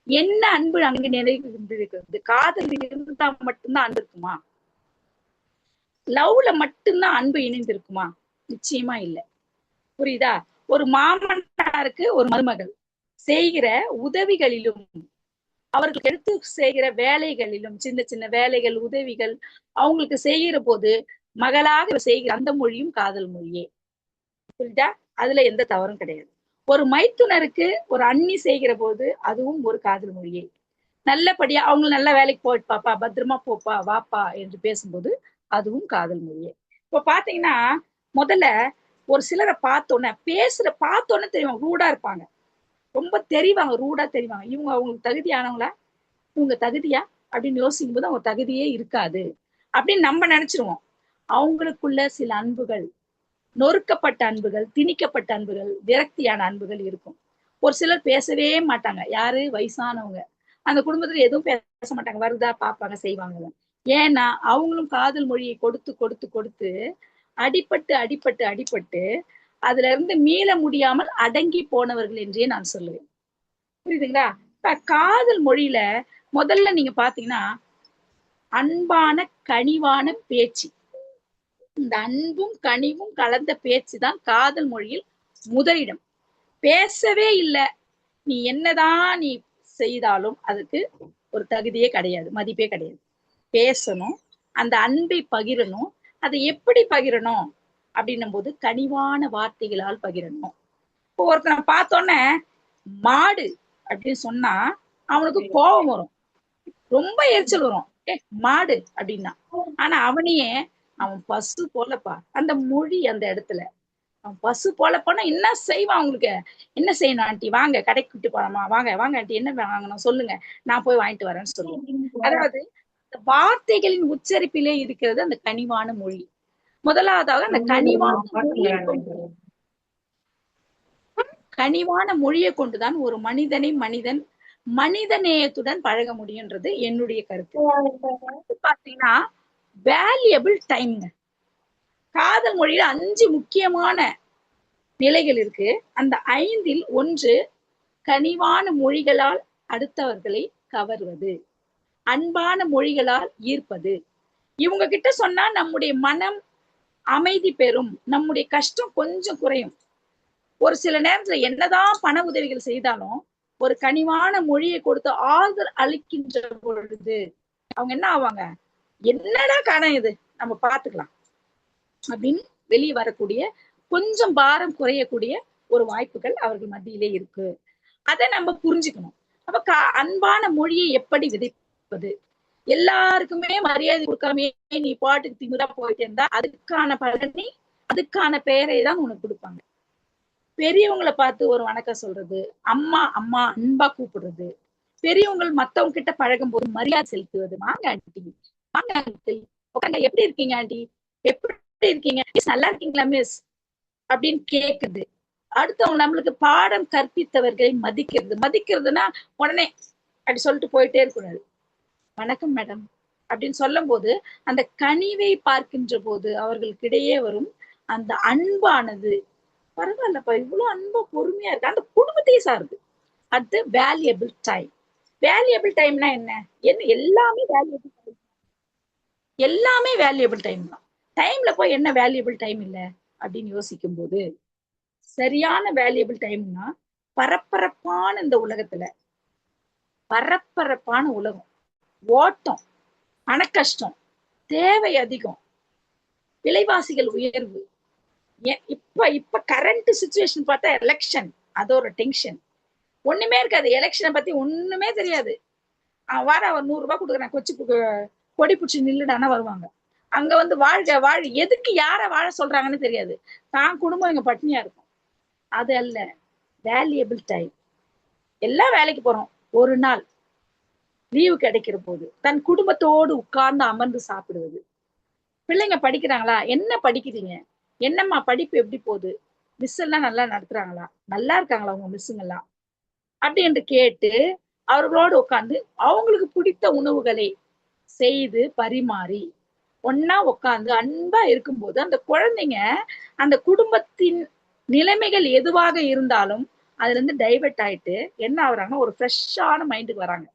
என்ன அன்பு அங்கு நிறைந்திருக்கிறது? காதல் இருந்தா மட்டும்தான் அன்பு இருக்குமா? லவ்ல மட்டும்தான் அன்பு இணைந்திருக்குமா? நிச்சயமா இல்லை. புரியுதா? ஒரு மாமனாருக்கு ஒரு மருமகள் செய்கிற உதவிகளிலும், அவர்களுக்கு எடுத்து செய்கிற வேலைகளிலும், சின்ன சின்ன வேலைகள், உதவிகள் அவங்களுக்கு செய்கிற போது மகளாக செய்கிற அந்த மொழியும் காதல் மொழியே. புரியுதா? அதுல எந்த தவறும் கிடையாது. ஒரு மைத்துனருக்கு ஒரு அண்ணி செய்கிற போது அதுவும் ஒரு காதல் மொழியே. நல்லபடியா அவங்க நல்ல வேலைக்கு போயிட்டு பாப்பா, பத்திரமா போப்பா, வாப்பா என்று பேசும்போது அதுவும் காதல் மொழியே. இப்ப பாத்தீங்கன்னா, முதல்ல ஒரு சிலரை பார்த்தோன்னே பார்த்தோன்னே தெரியும், ரூடா இருப்பாங்க, ரொம்ப தெரிவாங்க, ரூடா தெரிவாங்க. இவங்க அவங்களுக்கு தகுதியானவங்களா, இவங்க தகுதியா அப்படின்னு யோசிக்கும் போது அவங்க தகுதியே இருக்காது அப்படின்னு நம்ம நினைச்சிருவோம். அவங்களுக்குள்ள சில அன்புகள், நொறுக்கப்பட்ட அன்புகள், திணிக்கப்பட்ட அன்புகள், விரக்தியான அன்புகள் இருக்கும். ஒரு சிலர் பேசவே மாட்டாங்க. யாரு? வயசானவங்க. அந்த குடும்பத்துல எதுவும் பேச மாட்டாங்க, வருதா பாப்பாங்க, செய்வாங்க. ஏன்னா அவங்களும் காதல் மொழியை கொடுத்து கொடுத்து கொடுத்து அடிபட்டு அடிபட்டு அடிபட்டு அதுல இருந்து மீள முடியாமல் அடங்கி போனவர்கள் என்றே நான் சொல்லுவேன். புரியுதுங்களா? இப்ப காதல் மொழியில முதல்ல நீங்க பாத்தீங்கன்னா, அன்பான கனிவான பேச்சு, இந்த அன்பும் கனிவும் கலந்த பேச்சு தான் காதல் மொழியில் முதலிடம். பேசவே இல்லை, நீ என்னதான் நீ செய்தாலும் அதுக்கு ஒரு தகுதியே கிடையாது, மதிப்பே கிடையாது. பேசணும், அந்த அன்பை பகிரணும். அதை எப்படி பகிரணும் அப்படின்னும் போது கனிவான வார்த்தைகளால் பகிரணும். இப்போ ஒருத்தனை பார்த்தோன்னே மாடு அப்படின்னு சொன்னா அவனுக்கு கோபம் வரும், ரொம்ப எரிச்சல் வரும், மாடு அப்படின்னா. ஆனா அவனையே அவன் பசு போலப்பா, அந்த மொழி அந்த இடத்துல அவன் பசு போல போனா என்ன செய்வான்? அவங்களுக்கு என்ன செய்யணும்? ஆண்டி வாங்க கடைக்கு கூட்டு போலாமா, வாங்க வாங்க ஆண்டி, என்ன வாங்கணும் சொல்லுங்க, நான் போய் வாங்கிட்டு வரேன்னு சொல்லுவேன். அதாவது வார்த்தைகளின் உச்சரிப்பிலே இருக்கிறது அந்த கனிவான மொழி. முதலாவதாக அந்த கனிவான மொழியை கொண்டுதான் ஒரு மனிதன் மனித நேயத்துடன் பழக முடியும்ன்றது என்னுடைய கருத்து. பாத்தீங்கன்னா வேல்யூபிள் டைம். காதல் மொழியில 5 முக்கியமான நிலைகள் இருக்கு. அந்த 5ல் ஒன்று கனிவான மொழிகளால் அடுத்தவர்களை கவர்வது, அன்பான மொழிகளால் ஈர்ப்பது. இவங்க கிட்ட சொன்னா நம்முடைய மனம் அமைதி பெறும், நம்முடைய கஷ்டம் கொஞ்சம் குறையும். ஒரு சில நேரத்துல என்னதான் பண உதவிகள் செய்தாலும் ஒரு கனிவான மொழியை கொடுத்து ஆறுதல் அளிக்கின்ற பொழுது அவங்க என்ன ஆவாங்க, என்னடா கடன் இது, நம்ம பாத்துக்கலாம் அப்படின்னு வெளியே வரக்கூடிய, கொஞ்சம் பாரம் குறையக்கூடிய ஒரு வாய்ப்புகள் அவர்கள் மத்தியிலே இருக்கு. அதை நம்ம புரிஞ்சுக்கணும். அப்ப அன்பான மொழியை எப்படி விதைப்பது? எல்லாருக்குமே மரியாதை கொடுக்காமே நீ பாட்டுக்கு திமிரா போயிட்டு இருந்தா அதுக்கான பலனை, அதுக்கான பெயரை தான் உனக்கு கொடுப்பாங்க. பெரியவங்களை பார்த்து ஒரு வணக்கம் சொல்றது, அம்மா அம்மா அன்பா கூப்பிடுறது, பெரியவங்கள் மத்தவங்க கிட்ட பழகும் போது மரியாதை செலுத்துவது. வாங்க ஆண்டி, வாங்க அங்கிள், உட்காங்க, எப்படி இருக்கீங்க ஆண்டி, எப்படி இருக்கீங்க, நல்லா இருக்கீங்களா மிஸ் அப்படின்னு கேக்குது. அடுத்தவங்க நம்மளுக்கு பாடம் கற்பித்தவர்களை மதிக்கிறதுனா உடனே அப்படி சொல்லிட்டு போயிட்டே இருக்கக்கூடாது. வணக்கம் மேடம் அப்படின்னு சொல்லும் போது அந்த கனிவை பார்க்கின்ற போது அவர்களுக்கு இடையே வரும் அந்த அன்பானது, பரவாயில்லப்பா இவ்வளவு அன்பா பொறுமையா இருக்கு, அந்த குடும்பத்தையே சாருது. அது வேல்யூபிள் டைம். வேல்யூபிள் டைம்னா என்ன? எல்லாமே வேல்யூபிள் டைம், எல்லாமே வேல்யூபிள் டைம் தான். டைம்ல போய் என்ன வேல்யூபிள் டைம் இல்லை அப்படின்னு யோசிக்கும் போது சரியான வேல்யூபிள் டைம்னா பரபரப்பான இந்த உலகத்துல, பரபரப்பான உலகம், ஓட்டம், பணக்கஷ்டம், தேவை அதிகம், விலைவாசிகள் உயர்வு, இப்ப கரண்ட் சிச்சுவேஷன் பார்த்தா எலெக்ஷன், அது ஒரு டென்ஷன். ஒண்ணுமே இருக்காது, எலெக்ஷனை பத்தி ஒண்ணுமே தெரியாது. வார அவர் 100 ரூபாய் கொடுக்குறேன், கொடி பிடிச்சி நில்லுடானா வருவாங்க. அங்க வந்து வாழ் எதுக்கு யார வாழ சொல்றாங்கன்னு தெரியாது, தான் குடும்பம் இங்க பட்னியா இருக்கும். அது அல்ல வேல்யூபிள் டைம். எல்லாம் வேலைக்கு போறோம், ஒரு நாள் லீவு கிடைக்கிற போது தன் குடும்பத்தோடு உட்கார்ந்து அமர்ந்து சாப்பிடுவது. பிள்ளைங்க படிக்கிறாங்களா, என்ன படிக்கிறீங்க, என்னம்மா படிப்பு எப்படி போகுது, மிஸ் எல்லாம் நல்லா நடத்துறாங்களா, நல்லா இருக்காங்களா உங்க மிஸ்ஸுங்கெல்லாம் அப்படி என்று கேட்டு அவர்களோடு உட்கார்ந்து அவங்களுக்கு பிடித்த உணவுகளை செய்து பரிமாறி ஒன்னா உட்கார்ந்து அன்பா இருக்கும்போது அந்த குழந்தைங்க அந்த குடும்பத்தின் நிலைமைகள் எதுவாக இருந்தாலும் அதுல இருந்து டைவர்ட் ஆயிட்டு என்ன ஆகுறாங்கன்னா ஒரு ஃப்ரெஷ்ஷான மைண்டுக்கு வராங்க.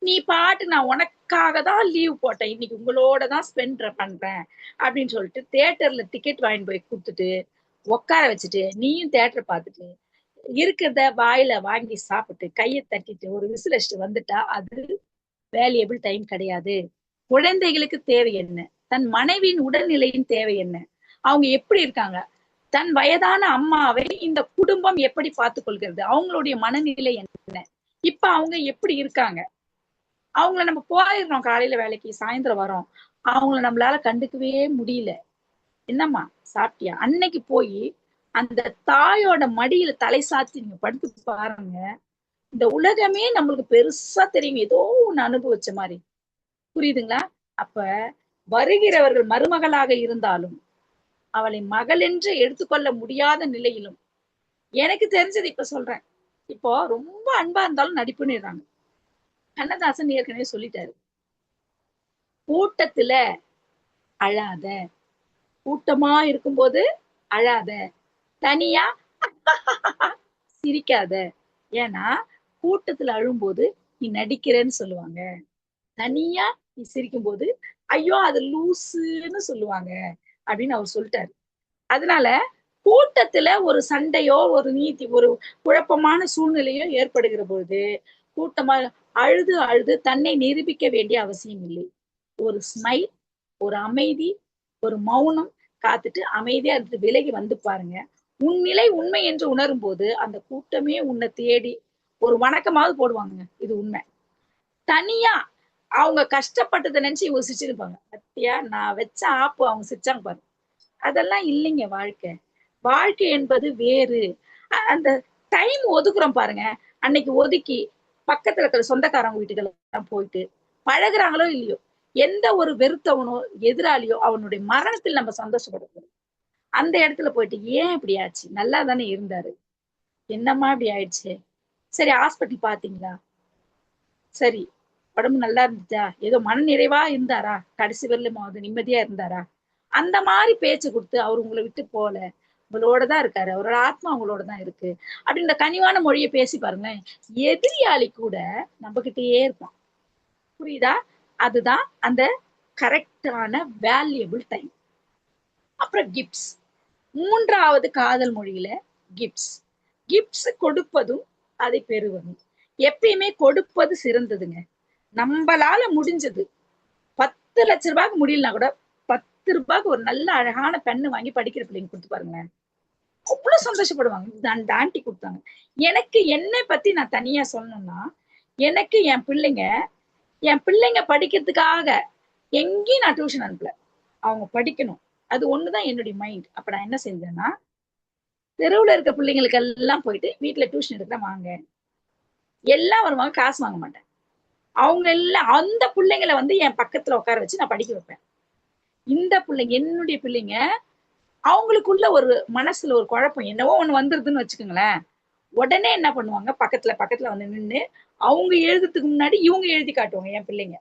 நீ பாட்டு நான் உனக்காக தான் லீவ் போட்டேன், இன்னைக்கு உங்களோட தான் ஸ்பெண்ட் பண்றேன் அப்படின்னு சொல்லிட்டு தியேட்டர்ல டிக்கெட் வாங்கி போய் கொடுத்துட்டு உட்கார வச்சுட்டு நீயும் தியேட்டர் பார்த்துட்டு இருக்கிறத வாயில வாங்கி சாப்பிட்டு கையை தட்டிட்டு ஒரு விசில் அடிச்சுட்டு வந்துட்டா அது வேல்யூபிள் டைம் கிடையாது. குழந்தைகளுக்கு தேவை என்ன, தன் மனைவியின் உடல்நிலையின் தேவை என்ன, அவங்க எப்படி இருக்காங்க, தன் வயதான அம்மாவை இந்த குடும்பம் எப்படி பார்த்து கொள்கிறது, அவங்களுடைய மனநிலை என்ன, இப்ப அவங்க எப்படி இருக்காங்க, அவங்கள நம்ம போயிடுறோம் காலையில வேலைக்கு சாயந்தரம் வரோம், அவங்கள நம்மளால கண்டுக்கவே முடியல. என்னம்மா சாப்பிட்டியா, அன்னைக்கு போய் அந்த தாயோட மடியில தலை சாத்தி நீங்க படுத்து பாருங்க, இந்த உலகமே நம்மளுக்கு பெருசா தெரியும், ஏதோ ஒண்ணு அனுபவிச்ச மாதிரி. புரியுதுங்களா? அப்ப வருகிறவர்கள் மருமகளாக இருந்தாலும் அவளை மகள் என்று எடுத்துக்கொள்ள முடியாத நிலையிலும், எனக்கு தெரிஞ்சது இப்ப சொல்றேன், இப்போ ரொம்ப அன்பா இருந்தாலும் நடிப்புன்னுறாங்க. கண்ணதாசன் ஏற்கனவே சொல்லிட்டாரு, கூட்டத்துல அழாத, கூட்டமா இருக்கும்போது அழாத, தனியா சிரிக்காத. ஏன்னா கூட்டத்துல அழும்போது நீ நடிக்கிறேன்னு சொல்லுவாங்க, தனியா நீ சிரிக்கும் போது ஐயோ அது லூசுன்னு சொல்லுவாங்க அப்படின்னு அவர் சொல்லிட்டாரு. அதனால கூட்டத்துல ஒரு சண்டையோ ஒரு நீதி ஒரு குழப்பமான சூழ்நிலையோ ஏற்படுகிற பொழுது கூட்டமா அழுது அழுது தன்னை நிரூபிக்க வேண்டிய அவசியம் இல்லை. ஒரு ஸ்மைல், ஒரு அமைதி, ஒரு மௌனம் காத்துட்டு அமைதியா இருந்து விலகி வந்து பாருங்க. உன் நிலை உண்மை என்று உணரும் போது அந்த கூட்டமே உன்னை தேடி ஒரு வணக்கமாவது போடுவாங்க. இது உண்மை. தனியா அவங்க கஷ்டப்பட்டதை நினைச்சு இவங்க சிரிச்சிருப்பாங்க, பத்தியா நான் வச்ச ஆப்பு அவங்க சிரிச்சாங்க பாரு. அதெல்லாம் இல்லைங்க வாழ்க்கை. வாழ்க்கை என்பது வேறு. அந்த டைம் ஒதுக்குறோம் பாருங்க, அன்னைக்கு ஒதுக்கி பக்கத்துல இருக்கிற சொந்தக்காரங்க வீட்டுக்கெல்லாம் போயிட்டு பழகுறாங்களோ இல்லையோ, எந்த ஒரு வெறுத்தவனோ எதிராளியோ அவனுடைய மரணத்தில் நம்ம சந்தோஷப்படக்கூடாது. அந்த இடத்துல போயிட்டு ஏன் இப்படி ஆச்சு, நல்லா தானே இருந்தாரு, என்னம்மா இப்படி ஆயிடுச்சு, சரி ஹாஸ்பிட்டல் பாத்தீங்களா, சரி உடம்பு நல்லா இருந்துச்சா, ஏதோ மன நிறைவா இருந்தாரா, கடைசி வரலுமாவது நிம்மதியா இருந்தாரா, அந்த மாதிரி பேச்சு கொடுத்து அவர் உங்களை விட்டு போல, உங்களோட தான் இருக்காரு, அவரோட ஆத்மா உங்களோட தான் இருக்கு அப்படின்ற கனிவான மொழியை பேசி பாருங்க. எதிரியாளி கூட நம்ம கிட்டயே இருப்பான். புரியுதா? அதுதான் அந்த கரெக்டான வேல்யூபிள் டைம். அப்புறம் கிஃப்ட்ஸ், மூன்றாவது காதல் மொழியில கிஃப்ட்ஸ். கிஃப்ட்ஸ் கொடுப்பதும் அதை பெறுவதும். எப்பயுமே கொடுப்பது சிறந்ததுங்க. நம்மளால முடிஞ்சது 10 லட்ச ரூபாய்க்கு முடியலனா கூட 10 ரூபாய்க்கு ஒரு நல்ல அழகான பெண்ணு வாங்கி படிக்கிற பிள்ளைங்க கொடுத்து பாருங்க, அவ்வளவு சந்தோஷப்படுவாங்க. அந்த ஆண்டி கொடுத்தாங்க. எனக்கு என்னை பத்தி நான் தனியா சொல்லணும்னா, எனக்கு என் பிள்ளைங்க படிக்கிறதுக்காக எங்கேயும் நான் டியூஷன் அனுப்பல. அவங்க படிக்கணும், அது ஒண்ணுதான் என்னுடைய மைண்ட். அப்ப நான் என்ன செஞ்சேன்னா, தெருவுல இருக்க பிள்ளைங்களுக்கு எல்லாம் போயிட்டு வீட்டுல டியூஷன் எடுக்கிறேன் வாங்க, எல்லாம் வருவாங்க, காசு வாங்க மாட்டேன். அவங்க எல்லாம் அந்த பிள்ளைங்களை வந்து என் பக்கத்துல உட்கார வச்சு நான் படிக்க வைப்பேன். இந்த பிள்ளைங்க என்னுடைய பிள்ளைங்க, அவங்களுக்குள்ள ஒரு மனசுல ஒரு குழப்பம் என்னவோ ஒண்ணு வந்துருதுன்னு வச்சுக்கோங்களேன், உடனே என்ன பண்ணுவாங்க, பக்கத்துல வந்து நின்று அவங்க எழுதுறதுக்கு முன்னாடி இவங்க எழுதி காட்டுவாங்க என் பிள்ளைங்க.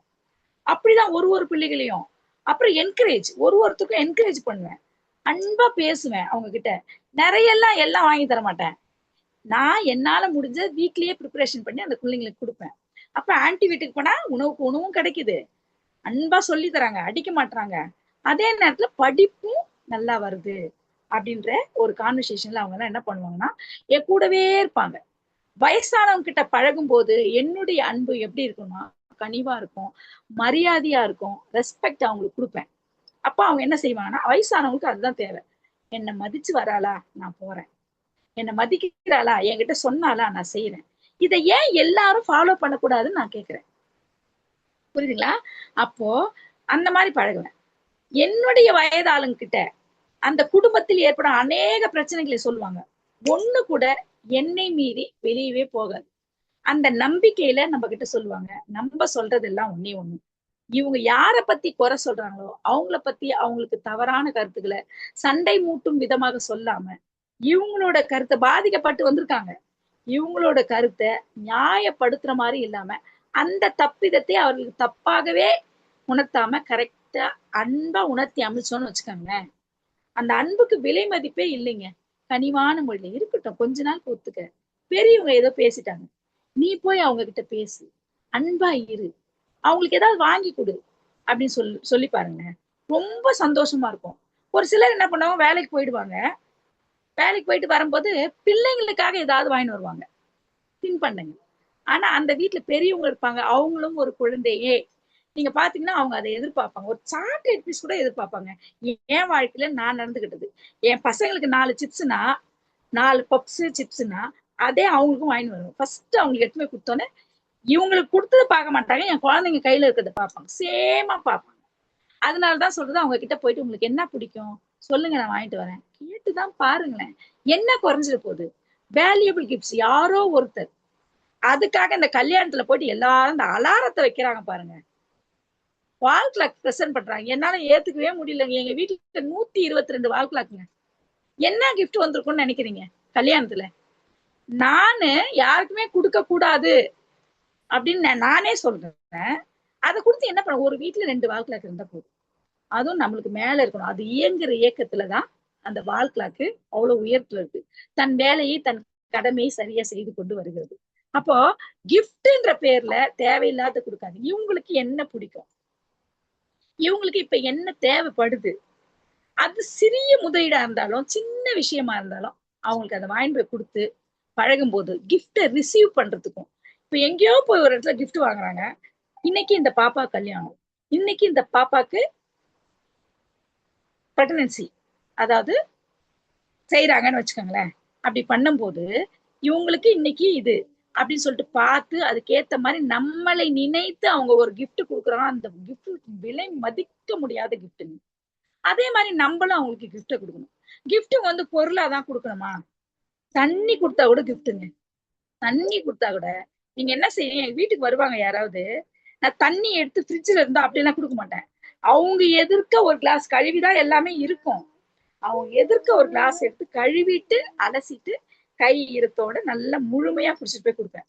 அப்படிதான் ஒரு பிள்ளைகளையும். அப்புறம் என்கரேஜ், ஒருத்தருக்கும் என்கரேஜ் பண்ணுவேன், அன்பா பேசுவேன் அவங்க கிட்ட. நிறைய எல்லாம் வாங்கி தர மாட்டேன், நான் என்னால முடிஞ்ச வீட்லயே ப்ரிப்பரேஷன் பண்ணி அந்த பிள்ளைங்களுக்கு கொடுப்பேன். அப்ப ஆன்டி வீட்டுக்கு போனா உணவும் கிடைக்குது, அன்பா சொல்லி தராங்க, அடிக்க மாட்டாங்க, அதே நேரத்துல படிப்பும் நல்லா வருது அப்படின்ற ஒரு கான்வர்சேஷன்ல அவங்க எல்லாம் என்ன பண்ணுவாங்கன்னா என் கூடவே இருப்பாங்க. வயசானவங்க கிட்ட பழகும் போது என்னுடைய அன்பு எப்படி இருக்கும்னா கனிவா இருக்கும், மரியாதையா இருக்கும், ரெஸ்பெக்ட் அவங்களுக்கு கொடுப்பேன். அப்ப அவங்க என்ன செய்வாங்கன்னா, வயசானவங்களுக்கு அதுதான் தேவை, என்னை மதிச்சு வராளா நான் போறேன், என்னை மதிக்கிறாளா என்கிட்ட சொன்னாலா நான் செய்யறேன். இதை ஏன் எல்லாரும் ஃபாலோ பண்ணக்கூடாதுன்னு நான் கேட்கிறேன். புரியுதுங்களா? அப்போ அந்த மாதிரி பழகுவேன். என்னுடைய வயது ஆளுங்கிட்ட அந்த குடும்பத்தில் ஏற்படும் அநேக பிரச்சனைகளை சொல்லுவாங்க, ஒண்ணு கூட என்னை மீறி வெளியவே போகாது. அந்த நம்பிக்கையில நம்ம கிட்ட சொல்லுவாங்க, நம்ம சொல்றதெல்லாம் ஒண்ணு, இவங்க யார பத்தி குறை சொல்றாங்களோ அவங்கள பத்தி அவங்களுக்கு தவறான கருத்துக்களை சண்டை மூட்டும் விதமாக சொல்லாம, இவங்களோட கருத்தை பாதிக்கப்பட்டு வந்திருக்காங்க, இவங்களோட கருத்தை நியாயப்படுத்துற மாதிரி இல்லாம அந்த தப்பிதத்தை அவர்களுக்கு தப்பாகவே உணர்த்தாம கரெக்டா அன்பா உணர்த்தி அமைச்சோன்னு வச்சுக்கோங்களேன், அந்த அன்புக்கு விலை மதிப்பே இல்லைங்க. கனிவான மொழியில இருக்கட்டும், கொஞ்ச நாள் பொறுத்துக்க, பெரியவங்க ஏதோ பேசிட்டாங்க, நீ போய் அவங்க கிட்ட பேசு, அன்பா இரு, அவங்களுக்கு ஏதாவது வாங்கி கொடு அப்படின்னு சொல்லி பாருங்க, ரொம்ப சந்தோஷமா இருக்கும். ஒரு சிலர் என்ன பண்ணுவாங்க, வேலைக்கு போயிடுவாங்க, வேலைக்கு போயிட்டு வரும்போது பிள்ளைங்களுக்காக ஏதாவது வாங்கிட்டு வருவாங்க தின்பண்டங்க. ஆனா அந்த வீட்டுல பெரியவங்க இருப்பாங்க, அவங்களும் ஒரு குழந்தையே, நீங்க பாத்தீங்கன்னா அவங்க அதை எதிர்பார்ப்பாங்க, ஒரு சாக்லேட் பீஸ் கூட எதிர்பார்ப்பாங்க. என் வாழ்க்கையில நான் நடந்துகிட்டது, என் பசங்களுக்கு 4 சிப்ஸ்னா 4 பப்ஸ் சிப்ஸ்னா அதே அவங்களுக்கும் வாங்கி வருவோம். ஃபர்ஸ்ட் அவங்களுக்கு எடுத்துமே கொடுத்தோன்னே இவங்களுக்கு கொடுத்தது பார்க்க மாட்டாங்க, என் குழந்தைங்க கையில இருக்கிறத பார்ப்பாங்க, சேமா பார்ப்பாங்க. அதனாலதான் சொல்றது, அவங்க கிட்ட போயிட்டு உங்களுக்கு என்ன பிடிக்கும் சொல்லுங்க நான் வாங்கிட்டு வரேன், கேட்டுதான் பாருங்களேன், என்ன குறைஞ்சிட போகுது. வேல்யூபிள் கிஃப்ட்ஸ் யாரோ ஒருத்தர், அதுக்காக இந்த கல்யாணத்துல போயிட்டு எல்லாரும் இந்த அலாரத்தை வைக்கிறாங்க பாருங்க, வால் கிளாக் ப்ரெசென்ட் பண்றாங்க, என்னால ஏத்துக்கவே முடியலங்க. எங்க வீட்டுல 122 வால் கிளாக்குங்க. என்ன கிஃப்ட் வந்திருக்கும்னு நினைக்கிறீங்க கல்யாணத்துல? நானு யாருக்குமே கொடுக்க கூடாது அப்படின்னு நானே சொல்றேன். அதை கொடுத்து என்ன பண்ண, ஒரு வீட்டுல 2 வால் கிளாக் இருந்தா போதும், அதுவும் நம்மளுக்கு மேல இருக்கணும். அது இயங்குற இயக்கத்துலதான் அந்த வால் கிளாக்கு அவ்வளவு உயரத்துல இருக்கு, தன் வேலையை தன் கடமையை சரியா செய்து கொண்டு வருகிறது. அப்போ கிஃப்ட்ன்ற பேர்ல தேவையில்லாத கொடுக்காது. இவங்களுக்கு என்ன பிடிக்கும், இவங்களுக்கு இப்ப என்ன தேவைப்படுது, அது சிறிய முதலீடா இருந்தாலும் சின்ன விஷயமா இருந்தாலும் அவங்களுக்கு அதை வாங்கி போய் கொடுத்து பழகும் போது கிஃப்டை ரிசீவ் பண்றதுக்கும், இப்ப எங்கேயோ போய் ஒரு இடத்துல கிஃப்ட் வாங்குறாங்க, இன்னைக்கு இந்த பாப்பா கல்யாணம், இன்னைக்கு இந்த பாப்பாக்கு பிரெக்னன்சி, அதாவது செய்யறாங்கன்னு வச்சுக்கோங்களேன், அப்படி பண்ணும்போது இவங்களுக்கு இன்னைக்கு இது அப்படின்னு சொல்லிட்டு பார்த்து அதுக்கேத்த மாதிரி நம்மளை நினைத்து அவங்க ஒரு கிஃப்ட் கொடுக்குறாங்க. அந்த கிஃப்ட் விலை மதிக்க முடியாத கிஃப்ட்டுங்க. அதே மாதிரி நம்மளும் அவங்களுக்கு கிஃப்ட கொடுக்கணும். கிஃப்ட் வந்து பொருளாதான் கொடுக்கணுமா, தண்ணி கொடுத்தா கூட கிஃப்ட்டுங்க. தண்ணி கொடுத்தா கூட நீங்க என்ன செய்யணும், எங்க வீட்டுக்கு வருவாங்க யாராவது, நான் தண்ணி எடுத்து ஃப்ரிட்ஜ்ல இருந்தா அப்படியெல்லாம் கொடுக்க மாட்டேன். அவங்க எதிர்க்க ஒரு கிளாஸ் கழுவிதான் எல்லாமே இருக்கும். அவங்க எதிர்க்க ஒரு கிளாஸ் எடுத்து கழுவிட்டு அலசிட்டு கை ஈரத்தோட நல்லா முழுமையா குடிச்சிட்டு போய் கொடுப்பேன்.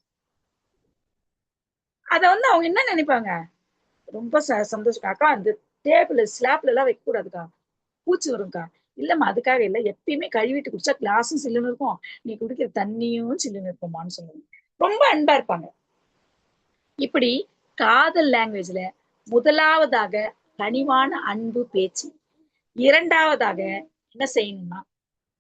அத வந்து அவங்க என்ன நினைப்பாங்க, ரொம்ப சந்தோஷம் அக்கா, அந்த டேபிள் ஸ்லாப்ல எல்லாம் வைக்க கூடாதுக்கா, பூச்சி வரும்க்கா. இல்லம்மா அதுக்காக இல்ல, எப்பயுமே கழுவிட்டு குடிச்சா கிளாஸும் சில்லுன்னு இருக்கும், நீ குடிக்கிற தண்ணியும் சில்லுன்னு இருக்குமான்னு சொல்லுவாங்க. ரொம்ப அன்பா இருப்பாங்க. இப்படி காதல் லாங்குவேஜ்ல முதலாவதாக கனிவான அன்பு பேச்சு, இரண்டாவதாக என்ன செய்யணும்னா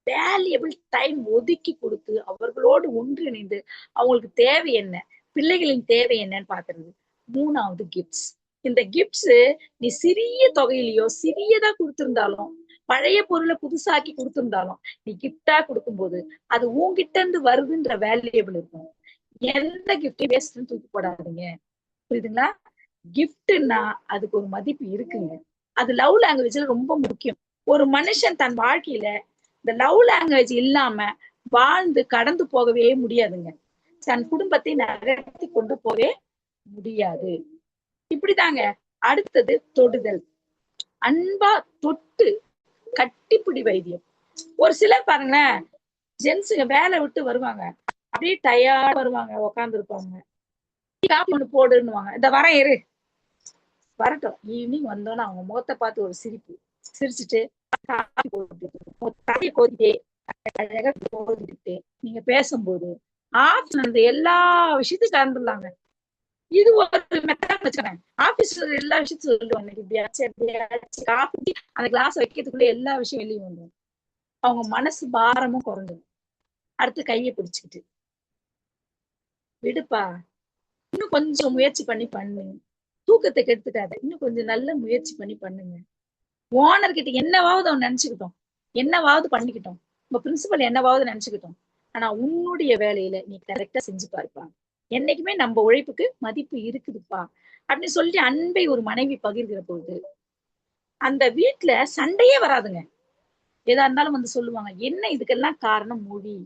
வேல்யூபிள் டைம் ஒதுக்கி கொடுத்து அவர்களோடு ஒன்றிணைந்து அவங்களுக்கு தேவை என்ன, பிள்ளைகளின் தேவை என்னன்னு பாக்குறது. மூணாவது கிஃப்ட்ஸ். இந்த கிஃப்ட்ஸ் நீ சிறிய தொகையிலையோ சிறியதா கொடுத்திருந்தாலும், பழைய பொருளை புதுசாக்கி கொடுத்திருந்தாலும், நீ கிஃப்டா கொடுக்கும்போது அது உன்கிட்ட இருந்து வருதுன்ற வேல்யூபிள் இருக்கும். எந்த கிஃப்டையும் வேஸ்ட்னு தூக்கி போடாதீங்க. புரியுதுங்களா? கிஃப்ட்னா அதுக்கு ஒரு மதிப்பு இருக்குங்க. அது லவ் லாங்குவேஜ்ல ரொம்ப முக்கியம். ஒரு மனுஷன் தன் வாழ்க்கையில இந்த லவ் லாங்குவேஜ் இல்லாம வாழ்ந்து கடந்து போகவே முடியாதுங்க. தன் குடும்பத்தை நகர்த்தி கொண்டு போகவே முடியாது. இப்படிதாங்க. அடுத்தது தொடுதல். அன்பா தொட்டு கட்டிப்பிடி வைத்தியம். ஒரு சிலர் பாருங்களேன், ஜென்ஸுங்க வேலை விட்டு வருவாங்க, அப்படியே டயர்டா வருவாங்க, உட்கார்ந்து இருப்பாங்க. காப்பி ஒண்ணு போடுன்னுவாங்க, இந்த வரேன் இரு, வரட்டும். ஈவினிங் வந்தோன்னா அவங்க முகத்தை பார்த்து ஒரு சிரிப்பு சிரிச்சுட்டு காப்பி போட்டு கோதிட்டே அழகா கோதிட்டு நீங்க பேசும்போது அந்த எல்லா விஷயத்தையும் கலந்துடலாங்க. இது ஒரு மெத்தட் வச்சுக்கிறேன். ஆபீஸ்ல எல்லா விஷயத்தையும் சொல்லுவாங்க, இப்படியாச்சு காப்பி அந்த கிளாஸ் வைக்கிறதுக்குள்ள எல்லா விஷயம் வெளியே வந்துடும். அவங்க மனசு பாரமும் குறைஞ்சிடும். அடுத்து கையை பிடிச்சுக்கிட்டு விடுப்பா, இன்னும் கொஞ்சம் முயற்சி பண்ணி பண்ணு, தூக்கத்தை கெடுத்துக்காத, இன்னும் கொஞ்சம் நல்ல முயற்சி பண்ணி பண்ணுங்க. ஓனர் கிட்ட என்னவாவது அவன் நினைச்சுக்கிட்டோம், என்னவாவது பண்ணிக்கிட்டோம், உங்க பிரின்சிபல் என்னவாவது நினைச்சுக்கிட்டோம், ஆனா உன்னுடைய வேலையில நீ கரெக்டா செஞ்சு பாருப்பா, என்னைக்குமே நம்ம உழைப்புக்கு மதிப்பு இருக்குதுப்பா அப்படின்னு சொல்லி அன்பை ஒரு மனைவி பகிர்கிற பொழுது அந்த வீட்டுல சண்டையே வராதுங்க. எதா இருந்தாலும் வந்து சொல்லுவாங்க. என்ன இதுக்கெல்லாம் காரணம்? மொழி,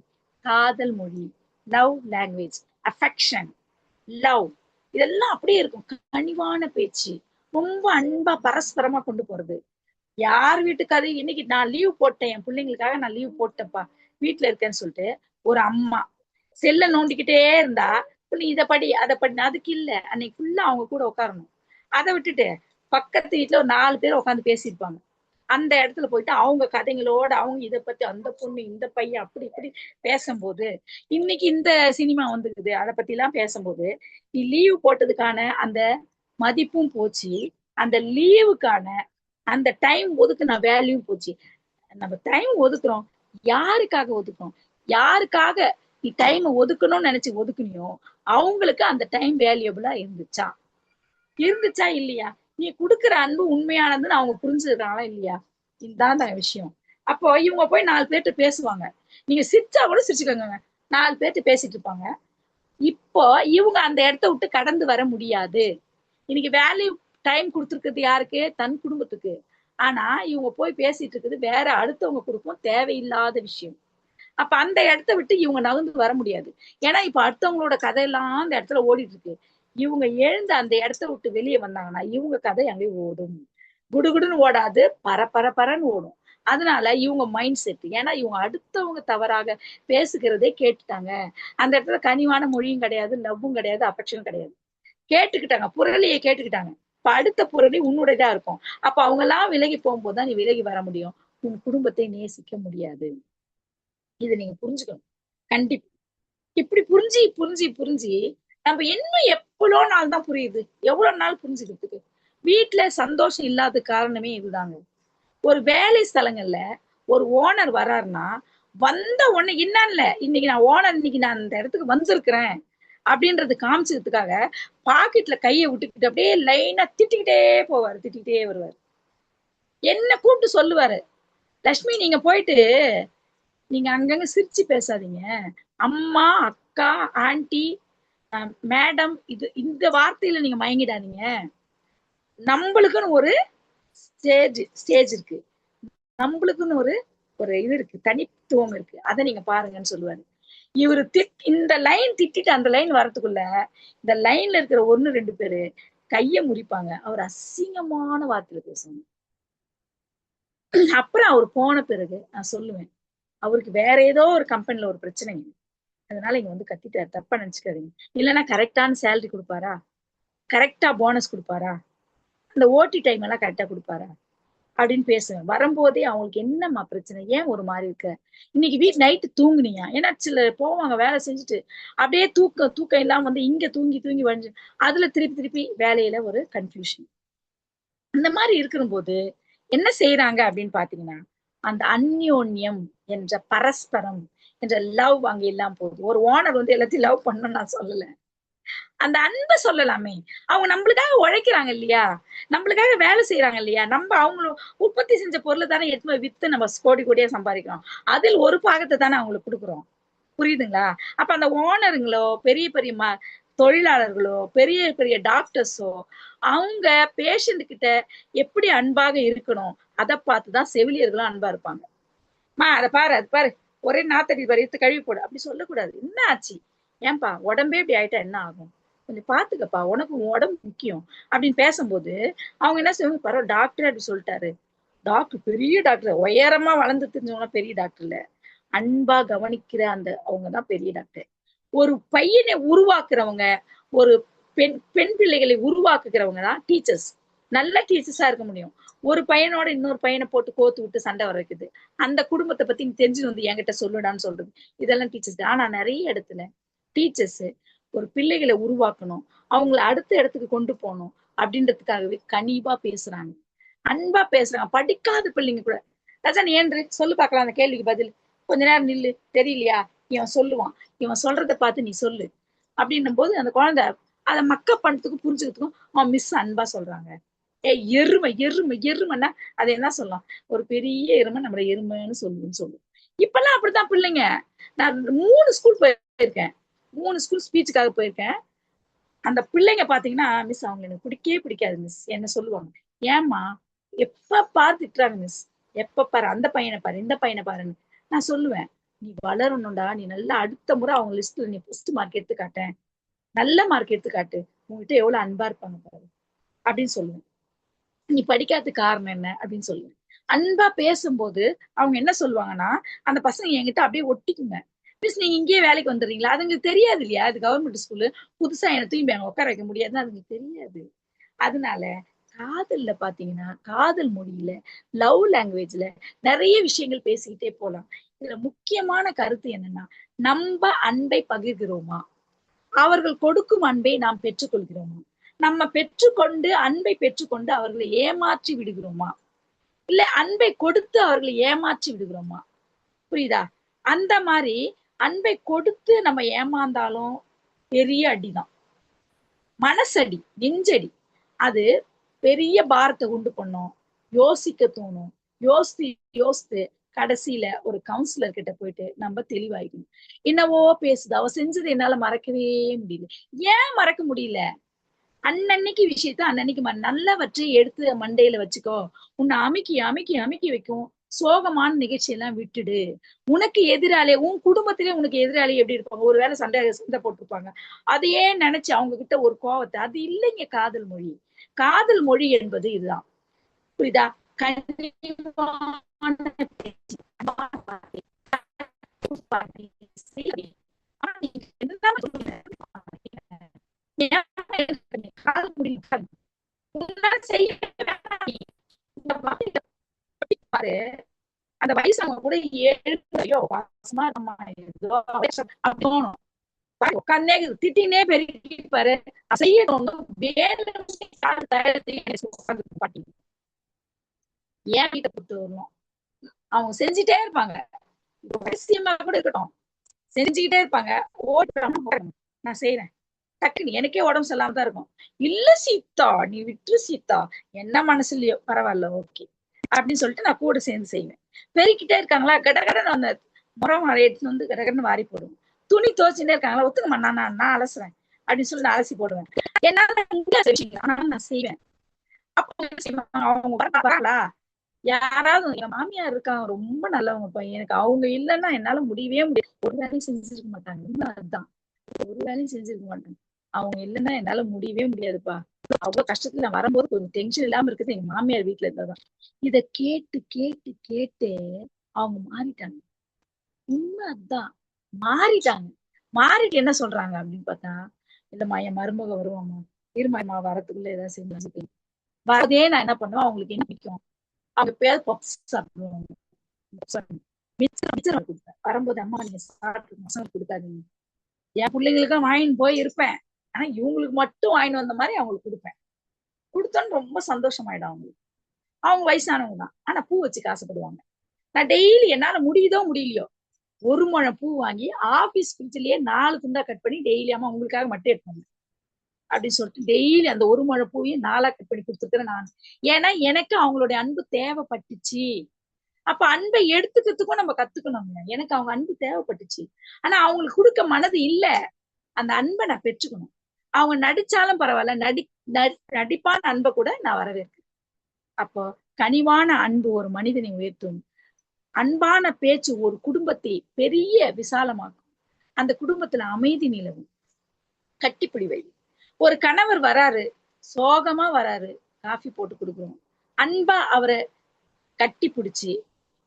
காதல் மொழி, லவ் லாங்குவேஜ், அஃபெக்ஷன், லவ், இதெல்லாம் அப்படியே இருக்கும். கனிவான பேச்சு, ரொம்ப அன்பா பரஸ்பரமா கொண்டு போறது. யார் வீட்டுக்காது இன்னைக்கு நான் லீவ் போட்டேன், என் பிள்ளைங்களுக்காக நான் லீவ் போட்டேன்ப்பா, வீட்டுல இருக்கேன்னு சொல்லிட்டு ஒரு அம்மா செல்ல நோண்டிக்கிட்டே இருந்தா, நீ இதை படி அதை படி, அதுக்கு இல்ல, அன்னைக்கு ஃபுல்லா அவங்க கூட உட்காரணும். அதை விட்டுட்டு பக்கத்து வீட்டுல ஒரு 4 பேர் உட்காந்து பேசியிருப்பாங்க. அந்த இடத்துல போயிட்டு அவங்க கதைங்களோட அவங்க இதை பத்தி, அந்த பொண்ணு இந்த பையன் அப்படி இப்படி பேசும்போது, இன்னைக்கு இந்த சினிமா வந்துருக்குது அதை பத்தி எல்லாம் பேசும்போது, நீ லீவ் போட்டதுக்கான அந்த மதிப்பும் போச்சு, அந்த லீவுக்கான அந்த டைம் ஒதுக்குன வேல்யூ போச்சு. நம்ம டைம் ஒதுக்குறோம், யாருக்காக ஒதுக்குறோம்? யாருக்காக நீ டைம் ஒதுக்கணும்னு நினைச்சு ஒதுக்குனியோ அவங்களுக்கு அந்த டைம் வேல்யூபிளா இருந்துச்சா இல்லையா? நீ கொடுக்குற அன்பு உண்மையானதுன்னு அவங்க புரிஞ்சுக்கிறாங்களா இல்லையா? இதுதான் விஷயம். அப்போ இவங்க போய் 4 பேர்கிட்ட பேசுவாங்க. நீங்க சிரிச்சா கூட சிரிச்சுக்கோங்க, 4 பேர்கிட்ட பேசிட்டு இருப்பாங்க. இப்போ இவங்க அந்த இடத்த விட்டு கடந்து வர முடியாது. இன்னைக்கு வேல்யூ டைம் கொடுத்துருக்குது யாருக்கு? தன் குடும்பத்துக்கு. ஆனா இவங்க போய் பேசிட்டு இருக்குது வேற அடுத்தவங்க குடும்பம், தேவையில்லாத விஷயம். அப்ப அந்த இடத்த விட்டு இவங்க நகர்ந்து வர முடியாது. ஏன்னா இப்ப அடுத்தவங்களோட கதையெல்லாம் அந்த இடத்துல ஓடிட்டு இருக்கு. இவங்க எழுந்து அந்த இடத்த விட்டு வெளியே வந்தாங்கன்னா இவங்க கதை அங்கே ஓடும். குடுகுடுன்னு ஓடாது, பரன்னு ஓடும். அதனால இவங்க மைண்ட் செட், ஏன்னா இவங்க அடுத்தவங்க தவறாக பேசுகிறதே கேட்டுட்டாங்க. அந்த இடத்துல கனிவான மொழியும் கிடையாது, லவ்வும் கிடையாது, அஃபெக்ஷனும் கிடையாது. கேட்டுக்கிட்டாங்க, புரளியை கேட்டுக்கிட்டாங்க. இப்ப அடுத்த புரளி உன்னுடையதா இருக்கும். அப்ப அவங்க எல்லாம் விலகி போகும்போதுதான் நீ விலகி வர முடியும். உன் குடும்பத்தை நேசிக்க முடியாது. இதை நீங்க புரிஞ்சுக்கணும். கண்டிப்பா இப்படி புரிஞ்சு புரிஞ்சு புரிஞ்சு நம்ம இன்னும் எவ்வளவு நாள் தான் புரியுது, எவ்வளவு நாள் புரிஞ்சுக்கிறதுக்கு? வீட்டுல சந்தோஷம் இல்லாத காரணமே இதுதாங்க. ஒரு வேலை ஸ்தலங்கள்ல ஒரு ஓனர் வர்றாருன்னா வந்த உடனே என்னன்னு இன்னைக்கு நான் ஓனர், இன்னைக்கு நான் அந்த இடத்துக்கு வந்திருக்கிறேன் அப்படின்றது காமிச்சதுக்காக பாக்கெட்ல கையை விட்டுக்கிட்டு அப்படியே லைனா திட்டிக்கிட்டே போவாரு, திட்டிக்கிட்டே வருவாரு. என்ன கூப்பிட்டு சொல்லுவாரு, லட்சுமி நீங்க போயிட்டு நீங்க அங்கங்க சிரிச்சு பேசாதீங்க, அம்மா, அக்கா, ஆண்டி, மேடம், இது இந்த வார்த்தையில நீங்க மயங்கிடாதீங்க. நம்மளுக்குன்னு ஒரு ஸ்டேஜ் இருக்கு, நம்மளுக்குன்னு ஒரு இது இருக்கு, தனித்துவம் இருக்கு, அதை நீங்க பாருங்கன்னு சொல்லுவாரு. இவரு இந்த லைன் திட்டிட்டு அந்த லைன் வரதுக்குள்ள இந்த லைன்ல இருக்கிற 1-2 பேரு கைய முறிப்பாங்க. அவர் அசிங்கமான வார்த்தையில பேசுவாங்க. அப்புறம் அவர் போன பிறகு நான் சொல்லுவேன், அவருக்கு வேற ஏதோ ஒரு கம்பெனில ஒரு பிரச்சனைங்க, அதனால இங்க வந்து கத்திட்டாரு, தப்பா நினைச்சுக்காதீங்க. இல்லைன்னா கரெக்டான சேலரி கொடுப்பாரா, கரெக்டா போனஸ் கொடுப்பாரா, அந்த ஓடி டைம் எல்லாம் கரெக்டா கொடுப்பாரா அப்படின்னு பேசுவேன். வரும்போதே அவங்களுக்கு என்னம்மா பிரச்சனை, ஏன் ஒரு மாதிரி இருக்க, இன்னைக்கு வீட்டு நைட்டு தூங்குனியா, ஏன்னா சில போவாங்க வேலை செஞ்சுட்டு அப்படியே தூக்கம் எல்லாம் வந்து இங்க தூங்கி தூங்கி வந்து அதுல திருப்பி வேலையில ஒரு கன்ஃபியூஷன். இந்த மாதிரி இருக்கிற போது என்ன செய்யறாங்க அப்படின்னு பாத்தீங்கன்னா, அந்த அந்யோன்யம் என்ற பரஸ்பரம் என்ற லவ் அங்க இல்லாம போகுது. ஒரு ஓனர் வந்து எல்லாத்தையும் லவ் பண்ணணும்னு நான் சொல்லல, அந்த அன்பை சொல்லலாமே. அவங்க நம்மளுக்காக உழைக்கிறாங்க இல்லையா, நம்மளுக்காக வேலை செய்யறாங்க இல்லையா, நம்ம அவங்களும் உற்பத்தி செஞ்ச பொருளை தானே எடுத்து வித்து நம்ம கோடி கோடியா சம்பாதிக்கிறோம், அதில் ஒரு பாகத்தை தானே அவங்களுக்கு கொடுக்குறோம். புரியுதுங்களா? அப்ப அந்த ஓனருங்களோ பெரிய பெரிய தொழிலாளர்களோ பெரிய பெரிய டாக்டர்ஸோ அவங்க பேஷண்ட் கிட்ட எப்படி அன்பாக இருக்கணும் அதை பார்த்துதான் செவிலியர்களும் அன்பா இருப்பாங்க. அதை பாரு அது பாரு ஒரே நாத்தடி பாரு எடுத்து கழுவி போடு அப்படி சொல்லக்கூடாது. என்ன ஆச்சு, ஏன்பா உடம்பே இப்படி ஆயிட்டா என்ன ஆகும், கொஞ்சம் பாத்துக்கப்பா, உனக்கு உடம்பு முக்கியம் அப்படின்னு பேசும்போது அவங்க என்ன செய்வாங்க, பரவாயில்ல டாக்டர் அப்படி சொல்லிட்டாரு, டாக்டர் பெரிய டாக்டர் உயரமா வளர்ந்து தெரிஞ்சவங்க பெரிய டாக்டர் இல்ல, அன்பா கவனிக்கிற அந்த அவங்கதான் பெரிய டாக்டர். ஒரு பையனை உருவாக்குறவங்க, ஒரு பெண் பிள்ளைகளை உருவாக்குகிறவங்க தான் டீச்சர்ஸ். நல்ல டீச்சர்ஸா இருக்க முடியும். ஒரு பையனோட இன்னொரு பையனை போட்டு கோத்து விட்டு சண்டை வர வைக்குது, அந்த குடும்பத்தை பத்தி நீ தெரிஞ்சு வந்து என்கிட்ட சொல்லுடான்னு சொல்றது, இதெல்லாம் டீச்சர்ஸ். ஆனா நிறைய இடத்துல டீச்சர்ஸ் ஒரு பிள்ளைகளை உருவாக்கணும், அவங்கள அடுத்த இடத்துக்கு கொண்டு போகணும் அப்படின்றதுக்காகவே கனிவா பேசுறாங்க, அன்பா பேசுறாங்க. படிக்காத பிள்ளைங்க கூட ரஜன் ஏன்று சொல்லு பார்க்கலாம், அந்த கேள்விக்கு பதில் கொஞ்ச நேரம் நில்லு, தெரியலையா, இவன் சொல்லுவான், இவன் சொல்றத பார்த்து நீ சொல்லு அப்படின்னும் போது அந்த குழந்தை அதை மக்கப் பண்றதுக்கும் புரிஞ்சுக்கிறதுக்கும் அவன் மிஸ் அன்பா சொல்றாங்க. எருமைன்னா அதை என்ன சொல்லலாம், ஒரு பெரிய எருமை நம்மள எருமைன்னு சொல்லுன்னு இப்பெல்லாம் அப்படித்தான் பிள்ளைங்க. நான் 3 ஸ்கூல் போயிருக்கேன், 3 ஸ்கூல் ஸ்பீச்சுக்காக போயிருக்கேன். அந்த பிள்ளைங்க பாத்தீங்கன்னா, மிஸ் அவங்க எனக்கு பிடிக்கவே பிடிக்காது மிஸ் என்ன சொல்லுவாங்க, ஏமா எப்ப பாரு திட்டுறாங்க மிஸ், எப்ப பாரு அந்த பையனை பாரு இந்த பையனை பாருன்னு. நான் சொல்லுவேன், நீ வளரணும்டா, நீ நல்லா அடுத்த முறை அவங்க லிஸ்ட்ல நீ ஃபர்ஸ்ட் மார்க் எடுத்து காட்டேன், நல்ல மார்க் எடுத்து காட்டு, உங்ககிட்ட எவ்வளவு அன்பா இருப்பாங்க பாரு அப்படின்னு சொல்லுவேன். நீ படிக்காத காரணம் என்ன அப்படின்னு சொல்லுவேன். அன்பா பேசும்போது அவங்க என்ன சொல்லுவாங்கன்னா, அந்த பசங்க என்கிட்ட அப்படியே ஒட்டிக்குங்க, மிஸ் நீங்க இங்கேயே வேலைக்கு வந்துடுறீங்களா, அதுங்களுக்கு தெரியாது இல்லையா, அது கவர்மெண்ட் ஸ்கூலு, புதுசா என்ன தூக்கி அங்க உட்கார வைக்க முடியாதுன்னு அதுங்களுக்கு தெரியாது. அதனால காதல்ல பாத்தீங்கன்னா, காதல் மொழியில லவ் லாங்குவேஜ்ல நிறைய விஷயங்கள் பேசிக்கிட்டே போலாம். இதுல முக்கியமான கருத்து என்னன்னா, நம்ம அன்பை பகிர்கிறோமா, அவர்கள் கொடுக்கும் அன்பை நாம் பெற்றுக்கொள்கிறோமா, நம்ம பெற்றுக்கொண்டு அன்பை பெற்றுக்கொண்டு அவர்களை ஏமாற்றி விடுகிறோமா, இல்ல அன்பை கொடுத்து அவர்களை ஏமாற்றி விடுகிறோமா, புரியுதா? அந்த மாதிரி அன்பை கொடுத்து நம்ம ஏமாந்தாலும் பெரிய அடிதான், மனசடி, நெஞ்சடி. அது பெரிய பாரத்தை உண்டு பண்ணும், யோசிக்க தோணும், யோசித்து கடைசியில ஒரு கவுன்சிலர் கிட்ட போயிட்டு நம்ம தெளிவாயிக்கணும். என்னவோ பேசுது, அவ செஞ்சது என்னால மறக்கவே முடியல. ஏன் மறக்க முடியல, அன்னன்னைக்கு விஷயத்த அன்னன்னைக்கு நல்லவற்றை எடுத்து மண்டையில வச்சுக்கோ, உன்னை அமுக்கி அமுக்கி அமுக்கி வைக்கும் சோகமான நிகழ்ச்சியெல்லாம் விட்டுடு. உனக்கு எதிராளி, உன் குடும்பத்திலே உனக்கு எதிராளி எப்படி இருப்பாங்க, ஒருவேளை சண்டை போட்டிருப்பாங்க, அதையே நினைச்சு அவங்க கிட்ட ஒரு கோவத்தை, அது இல்லைங்க காதல் மொழி. காதல் மொழி என்பது இதுதான், புரியுதா? அந்த வயசு அவங்க கூட உட்காந்தே திட்டினே பெருப்பாரு, ஏன் வீட்டை பொறுத்து வரணும், அவங்க செஞ்சுட்டே இருப்பாங்க, ரகசியமா கூட இருக்கட்டும், செஞ்சுக்கிட்டே இருப்பாங்க. நான் செய்யறேன், டக்குன்னு எனக்கே உடம்பு சரியில்லாம தான் இருக்கும், இல்ல சீதா நீ விட்டுரு சீதா, என்ன மனசுலயோ பரவாயில்ல ஓகே அப்படின்னு சொல்லிட்டு நான் கூட சேர்ந்து செய்வேன். பெருக்கிட்டே இருக்காங்களா, கடகடன்னு அந்த முறம் எடுத்துன்னு வந்து கடகடன்னு வாரி போடுவேன். துணி துவச்சுட்டே இருக்காங்களா, ஒத்துக்கமா நான் அலசுறேன் அப்படின்னு சொல்லி நான் அலசி போடுவேன். என்னால நான் செய்வேன். அப்ப அவங்க வராங்களா, யாராவது எங்க மாமியார் இருக்காங்க ரொம்ப நல்லவங்க, எனக்கு அவங்க இல்லைன்னா என்னால முடியவே முடியாது, ஒரு வேலையும் செஞ்சிருக்க மாட்டாங்க, அதுதான் ஒரு வேலையும் செஞ்சிருக்க மாட்டாங்க, அவங்க இல்லைன்னா என்னால முடியவே முடியாதுப்பா அவ்வளவு கஷ்டத்துல நான் வரும்போது கொஞ்சம் டென்ஷன் இல்லாம இருக்குது எங்க மாமியார் வீட்டுல இருந்ததான். இத கேட்டு கேட்டு கேட்டு அவங்க மாறிட்டாங்க. உண்மை அதுதான். மாறிட்டாங்க. மாறிட்டு என்ன சொல்றாங்க அப்படின்னு பார்த்தா, இல்லம்மா என் மருமக வருவாமா, இருமாமா வரத்துக்குள்ள ஏதாவது செஞ்சு வரதே நான் என்ன பண்ணுவேன், அவங்களுக்கு என்ன பிடிக்கும், அவங்க பேர் பப்ஸ் சாப்பிடுவாங்க. மிச்சம் கொடுப்பேன். வரும்போது அம்மா நீங்க சாப்பிட்டு மசாலா கொடுக்காதீங்க. என் பிள்ளைங்களுக்கும் வாங்கின்னு போய் இருப்பேன். ஆனா இவங்களுக்கு மட்டும் வாங்கிட்டு வந்த மாதிரி அவங்களுக்கு கொடுப்பேன். கொடுத்தோன்னு ரொம்ப சந்தோஷமாயிடும் அவங்களுக்கு. அவங்க வயசானவங்க தான். ஆனா பூ வச்சுக்க ஆசைப்படுவாங்க. நான் டெய்லி என்னால முடியுதோ முடியலையோ ஒரு முழம் பூ வாங்கி ஆபீஸ் ஃப்ரிட்ஜ்லயே 4 துண்டா கட் பண்ணி டெய்லி அம்மா உங்களுக்காக மட்டும் எடுப்பாங்க அப்படின்னு சொல்லிட்டு டெய்லி அந்த ஒரு முழம் பூவையும் 4 கட் பண்ணி கொடுத்துருக்கிறேன் நான். ஏன்னா எனக்கு அவங்களுடைய அன்பு தேவைப்பட்டுச்சு. அப்ப அன்பை எடுத்துக்கிறதுக்கும் நம்ம கத்துக்கணுங்க. எனக்கு அவங்க அன்பு தேவைப்பட்டுச்சு. ஆனா அவங்களுக்கு கொடுக்க மனது இல்ல. அந்த அன்பை நான் பெற்றுக்கணும். அவங்க நடிச்சாலும் பரவாயில்ல, நடிப்பான அன்பை கூட நான் வரவேற்கிறேன். அப்போ கனிவான அன்பு ஒரு மனிதனை உயர்த்தும். அன்பான பேச்சு ஒரு குடும்பத்தை பெரிய விசாலமாக்கும். அந்த குடும்பத்துல அமைதி நிலவும். கட்டிப்பிடி வை. ஒரு கணவர் வராரு, சோகமா வராரு, காஃபி போட்டு கொடுக்குறோம். அன்பா அவரை கட்டி பிடிச்சி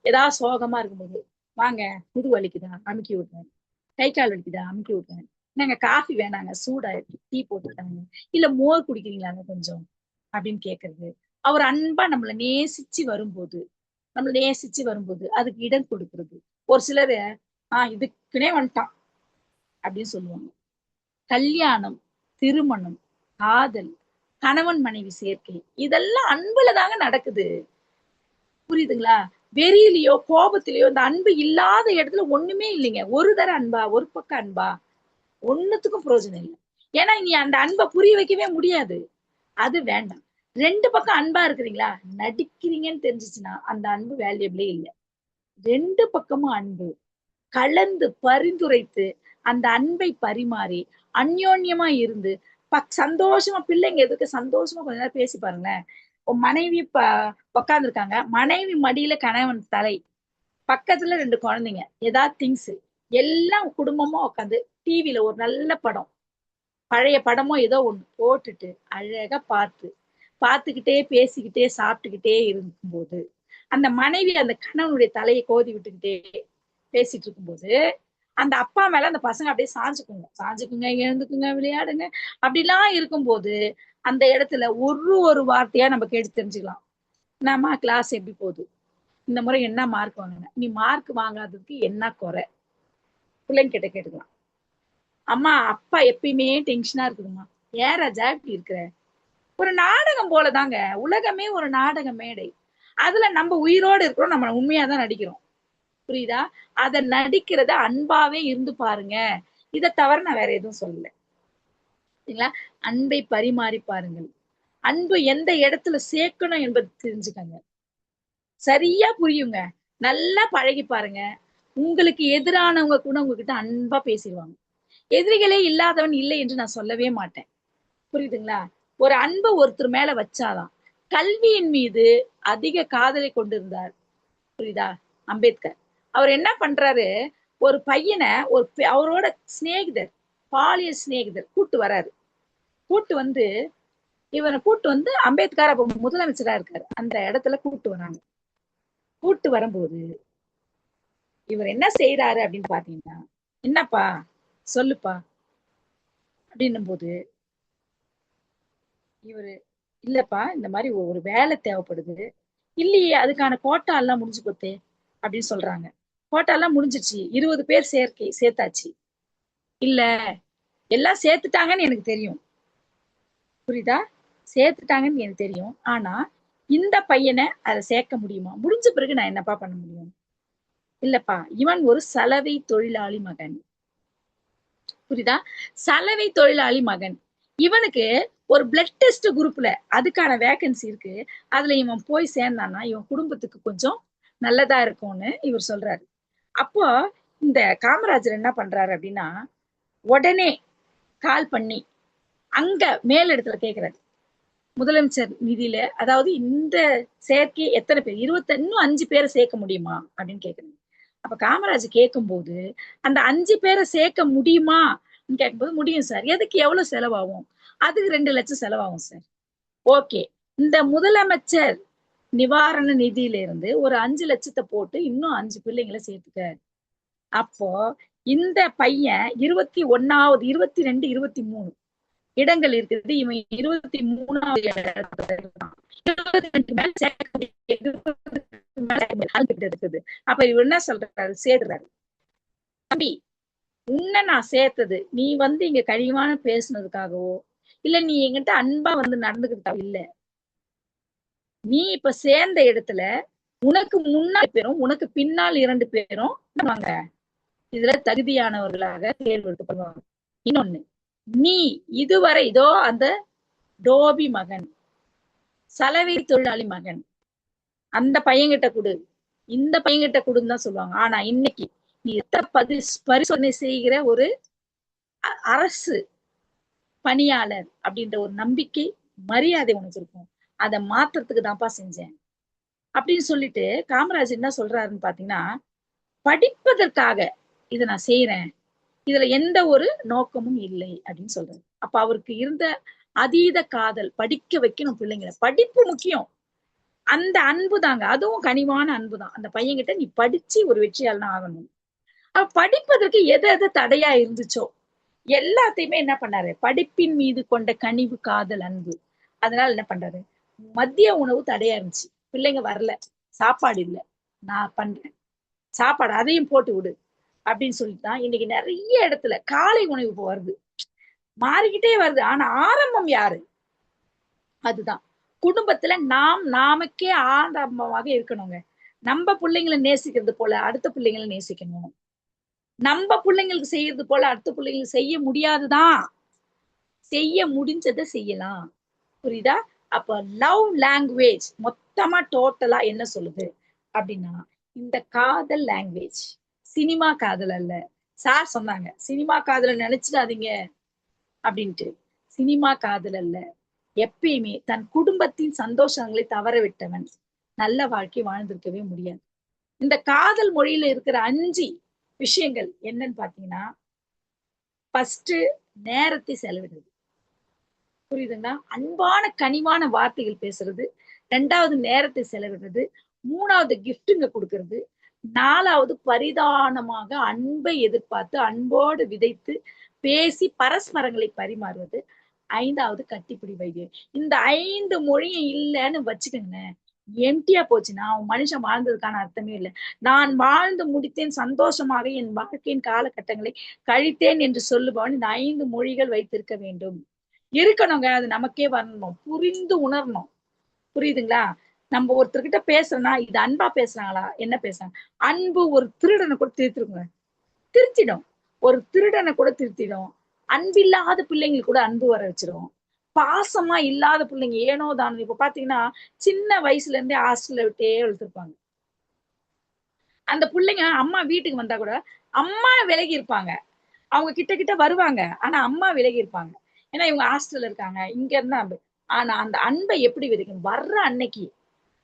ஏதாவது சோகமா இருக்கும்போது, வாங்க முது வலிக்குதா அமுக்கி விடுறேன், கை கால் வலிக்குதா அமுக்கி விடுறேன், நாங்க காஃபி வேணாங்க சூடாயிருக்கு டீ போட்டுருக்காங்க, இல்ல மோர் குடிக்கிறீங்களாங்க கொஞ்சம் அப்படின்னு கேட்கறது. அவர் அன்பா நம்மளை நேசிச்சு வரும்போது அதுக்கு இடம் கொடுக்கிறது. ஒரு சிலர் இதுக்குனே வந்துட்டான் அப்படின்னு சொல்லுவாங்க. கல்யாணம், திருமணம், காதல், கணவன் மனைவி சேர்க்கை இதெல்லாம் அன்புல தாங்க நடக்குது. புரியுதுங்களா? வெறியிலையோ கோபத்திலேயோ இந்த அன்பு இல்லாத இடத்துல ஒண்ணுமே இல்லைங்க. ஒரு தர அன்பா, ஒரு பக்கம் அன்பா, ஒண்ணுத்துக்கும் பிரயோஜனம் இல்லை. ஏன்னா நீ அந்த அன்பை புரிய வைக்கவே முடியாது. அது வேண்டாம். 2 பக்கம் அன்பா இருக்கிறீங்களா, நடிக்கிறீங்கன்னு தெரிஞ்சிச்சுன்னா அந்த அன்பு வேல்யூபிளே இல்லை. 2 பக்கமும் அன்பு கலந்து பரிந்துரைத்து அந்த அன்பை பரிமாறி அந்யோன்யமா இருந்து சந்தோஷமா பிள்ளைங்க எதுக்கு சந்தோஷமா கொஞ்ச நேரம் பேசி பாருங்களேன். மனைவி உட்கார்ந்து இருக்காங்க, மனைவி மடியில கணவன் தலை, பக்கத்துல 2 குழந்தைங்க, ஏதாவது திங்ஸ், எல்லாம் குடும்பமா உட்காந்து டிவில ஒரு நல்ல படம், பழைய படமோ ஏதோ ஒண்ணு போட்டுட்டு அழகா பார்த்துக்கிட்டே பேசிக்கிட்டே சாப்பிட்டுக்கிட்டே இருக்கும்போது அந்த மனைவி அந்த கணவனுடைய தலையை கோதி விட்டுக்கிட்டே பேசிட்டு இருக்கும்போது அந்த அப்பா மேல அந்த பசங்க அப்படியே சாஞ்சுக்குங்க எழுந்துக்குங்க விளையாடுங்க அப்படிலாம் இருக்கும்போது அந்த இடத்துல ஒரு வார்த்தையா நம்ம கேட்டு தெரிஞ்சுக்கலாம். என்னம்மா கிளாஸ் எப்படி போகுது, இந்த முறை என்ன மார்க் வாங்கின, நீ மார்க் வாங்காததுக்கு என்ன குறை, பிள்ளைங்க கிட்ட கேட்டுக்கலாம். அம்மா அப்பா எப்பயுமே டென்ஷனா இருக்குதுமா, ஏன் ராஜா இப்படி இருக்கிற. ஒரு நாடகம் போலதாங்க உலகமே, ஒரு நாடக மேடை. அதுல நம்ம உயிரோடு இருக்கிறோம், நம்ம உண்மையாதான் நடிக்கிறோம். புரியுதா? அத நடிக்கிறத அன்பாவே இருந்து பாருங்க. இதை தவிர நான் வேற எதுவும் சொல்லல. சரிங்களா? அன்பை பரிமாறி பாருங்கள். அன்பு எந்த இடத்துல சேர்க்கணும் என்பது தெரிஞ்சுக்கங்க. சரியா புரியுங்க. நல்லா பழகி பாருங்க. உங்களுக்கு எதிரானவங்க கூட உங்ககிட்ட அன்பா பேசிடுவாங்க. எதிரிகளே இல்லாதவன் இல்லை என்று நான் சொல்லவே மாட்டேன். புரியுதுங்களா? ஒரு அன்பை ஒருத்தர் மேல வச்சாதான். கல்வியின் மீது அதிக காதலை கொண்டிருந்தார். புரியுதா? அம்பேத்கர் அவர் என்ன பண்றாரு, ஒரு பையனை அவரோட சிநேகிதர், பாலியல் சிநேகிதர் இவனை கூட்டு வந்து அம்பேத்கர் அப்ப முதலமைச்சரா இருக்காரு, அந்த இடத்துல கூட்டு வரும்போது இவர் என்ன செய்யறாரு அப்படின்னு பாத்தீங்கன்னா, என்னப்பா சொல்லுப்பா அப்படின்னும் போது இவரு, இல்லப்பா இந்த மாதிரி ஒரு வேலை தேவைப்படுது. இல்லையே, அதுக்கான கோட்டா எல்லாம் முடிஞ்சு போத்தே அப்படின்னு சொல்றாங்க. கோட்டா எல்லாம் முடிஞ்சிருச்சு, 20 பேர் சேர்த்தாச்சு. இல்ல எல்லாம் சேர்த்துட்டாங்கன்னு எனக்கு தெரியும். புரியுதா? சேர்த்துட்டாங்கன்னு எனக்கு தெரியும். ஆனா இந்த பையனை அதை சேர்க்க முடியுமா? முடிஞ்ச பிறகு நான் என்னப்பா பண்ண முடியும்? இல்லப்பா, இவன் ஒரு சலவை தொழிலாளி மகன். புரியுதா? சலவை தொழிலாளி மகன். இவனுக்கு ஒரு பிளட் டெஸ்ட் குரூப்ல அதுக்கான வேகன்சி இருக்கு, அதுல இவன் போய் சேர்ந்தான்னா இவன் குடும்பத்துக்கு கொஞ்சம் நல்லதா இருக்கும்னு இவர் சொல்றாரு. அப்போ இந்த காமராஜர் என்ன பண்றாரு அப்படின்னா, உடனே கால் பண்ணி அங்க மேல் இடத்துல கேட்கிறாரு, முதலமைச்சர் நிதியில, அதாவது இந்த சேர்க்கை எத்தனை பேர், 5 பேரை சேர்க்க முடியுமா அப்படின்னு கேட்கிறாங்க. அப்ப காமராஜ் கேட்கும் போது அந்த 5 பேரை சேர்க்க முடியுமா கேட்கும்போது முடியும் சார். எதுக்கு எவ்வளவு செலவாகும்? அதுக்கு 2 லட்சம் செலவாகும் சார். ஓகே, இந்த முதலமைச்சர் நிவாரண நிதியில இருந்து ஒரு 5 லட்சத்தை போட்டு இன்னும் 5 பிள்ளைங்களை சேர்த்துக்க. அப்போ இந்த பையன் 21வது 22 23 இடங்கள் இருக்குது. இவன் 23வது இடத்துல இருக்கான். 22 மேல இருக்குது. அப்ப இவர் என்ன சொல்றாரு? சேர்றாரு, தம்பி உன்னை நான் சேர்த்தது நீ வந்து இங்க கனிவான பேசுனதுக்காகவோ இல்ல நீ என்கிட்ட அன்பா வந்து நடந்துக்கிட்டாவோ இல்ல. நீ இப்ப சேர்ந்த இடத்துல உனக்கு முன்னாடி பேரும் உனக்கு பின்னால் 2 பேரும் வாங்க இதுல தகுதியானவர்களாக தேர்ந்தெடுக்கப்படுவாங்க. இன்னொன்னு, நீ இதுவரை இதோ அந்த டோபி மகன், சலவை தொழிலாளி மகன், அந்த பையன்கிட்ட கொடு, இந்த பையன்கிட்ட கொடுன்னு தான் சொல்லுவாங்க. ஆனா இன்னைக்கு நீ பரிசோதனை செய்கிற ஒரு அரசு பணியாளர் அப்படின்ற ஒரு நம்பிக்கை மரியாதை உனக்கு இருக்கும். அதை மாத்துறதுக்கு தான்ப்பா செஞ்சேன் அப்படின்னு சொல்லிட்டு காமராஜ் என்ன சொல்றாருன்னு பாத்தீங்கன்னா, படிப்பதற்காக இதை நான் செய்யறேன், இதுல எந்த ஒரு நோக்கமும் இல்லை அப்படின்னு சொல்றாரு. அப்ப அவருக்கு இருந்த அதீத காதல், படிக்க வைக்கணும் பிள்ளைங்களை, படிப்பு முக்கியம். அந்த அன்பு தாங்க, அதுவும் கனிவான அன்பு தான். அந்த பையன்கிட்ட நீ படிச்சு ஒரு வெற்றியாளனா ஆகணும். அப்ப படிப்பதற்கு எது எது தடையா இருந்துச்சோ எல்லாத்தையுமே என்ன பண்ணாரு? படிப்பின் மீது கொண்ட கனிவு, காதல், அன்பு. அதனால என்ன பண்றாரு? மதிய உணவு தடையா இருந்துச்சு, பிள்ளைங்க வரல, சாப்பாடு இல்லை, நான் பண்றேன் சாப்பாடு, அதையும் போட்டு விடு அப்படின்னு சொல்லிட்டுதான் இன்னைக்கு நிறைய இடத்துல காலை உணவு இப்போ வருது, மாறிக்கிட்டே வருது. ஆனா ஆரம்பம் யாரு? அதுதான் குடும்பத்துல நாமக்கே ஆரம்பமாக இருக்கணுங்க. நம்ம பிள்ளைங்களை நேசிக்கிறது போல அடுத்த பிள்ளைங்களை நேசிக்கணும். நம்ம பிள்ளைங்களுக்கு செய்யறது போல அடுத்த பிள்ளைங்களுக்கு செய்ய முடியாதுதான், செய்ய முடிஞ்சதை செய்யலாம். புரியுதா? அப்ப லவ் லாங்குவேஜ் மொத்தமா டோட்டலா என்ன சொல்லுது அப்படின்னா, இந்த காதல் லாங்குவேஜ் சினிமா காதல் அல்ல. சார் சொன்னாங்க சினிமா காதல் நினைச்சிடாதீங்க அப்படின்ட்டு. சினிமா காதல் அல்ல. எப்பயுமே தன் குடும்பத்தின் சந்தோஷங்களை தவற விட்டவன் நல்ல வாழ்க்கை வாழ்ந்திருக்கவே முடியாது. இந்த காதல் மொழியில இருக்கிற 5 விஷயங்கள் என்னன்னு பாத்தீங்கன்னா, ஃபர்ஸ்ட் நேரத்தை செலவிடுறது. புரியுதுங்களா? அன்பான கனிவான வார்த்தைகள் பேசுறது. 2வது நேரத்தை செலவிடுறது. 3வது கிஃப்ட்டுங்க கொடுக்கறது. 4வது பரிதானமாக அன்பை எதிர்பார்த்து அன்போடு விதைத்து பேசி பரஸ்பரங்களை பரிமாறுவது. 5வது கட்டிப்பிடி வைத்தியம். இந்த 5 மொழியும் இல்லைன்னு வச்சுக்கோங்க, எம்டியா போச்சுன்னா அவன் மனுஷன் வாழ்ந்ததுக்கான அர்த்தமே இல்லை. நான் வாழ்ந்து முடித்தேன், சந்தோஷமாக என் வாழ்க்கையின் காலகட்டங்களை கழித்தேன் என்று சொல்லுபவன் இந்த 5 மொழிகள் வைத்திருக்க வேண்டும். இருக்கணுங்க, அது நமக்கே வரணும், புரிந்து உணரணும். புரியுதுங்களா? நம்ம ஒருத்தர்கிட்ட பேசுறோம்னா இது அன்பா பேசுறாங்களா, என்ன பேசுறாங்க? அன்பு ஒரு திருடனை கூட திருத்திருங்க, திருத்திடும். ஒரு திருடனை கூட திருத்திடும். அன்பில்லாத பிள்ளைங்களுக்கு கூட அன்பு வர வச்சிடும். பாசமா இல்லாத பிள்ளைங்க ஏனோ தான். இப்ப பாத்தீங்கன்னா சின்ன வயசுல இருந்தே ஹாஸ்டல்ல விட்டே வளர்த்துருப்பாங்க. அந்த பிள்ளைங்க அம்மா வீட்டுக்கு வந்தா கூட அம்மா விலகி இருப்பாங்க, அவங்க கிட்ட கிட்ட வருவாங்க, ஆனா அம்மா விலகி இருப்பாங்க. ஏன்னா இவங்க ஹாஸ்டல்ல இருக்காங்க, இங்க இருந்தா. ஆனா அந்த அன்பை எப்படி விதைக்கணும்? வர்ற அன்னைக்கு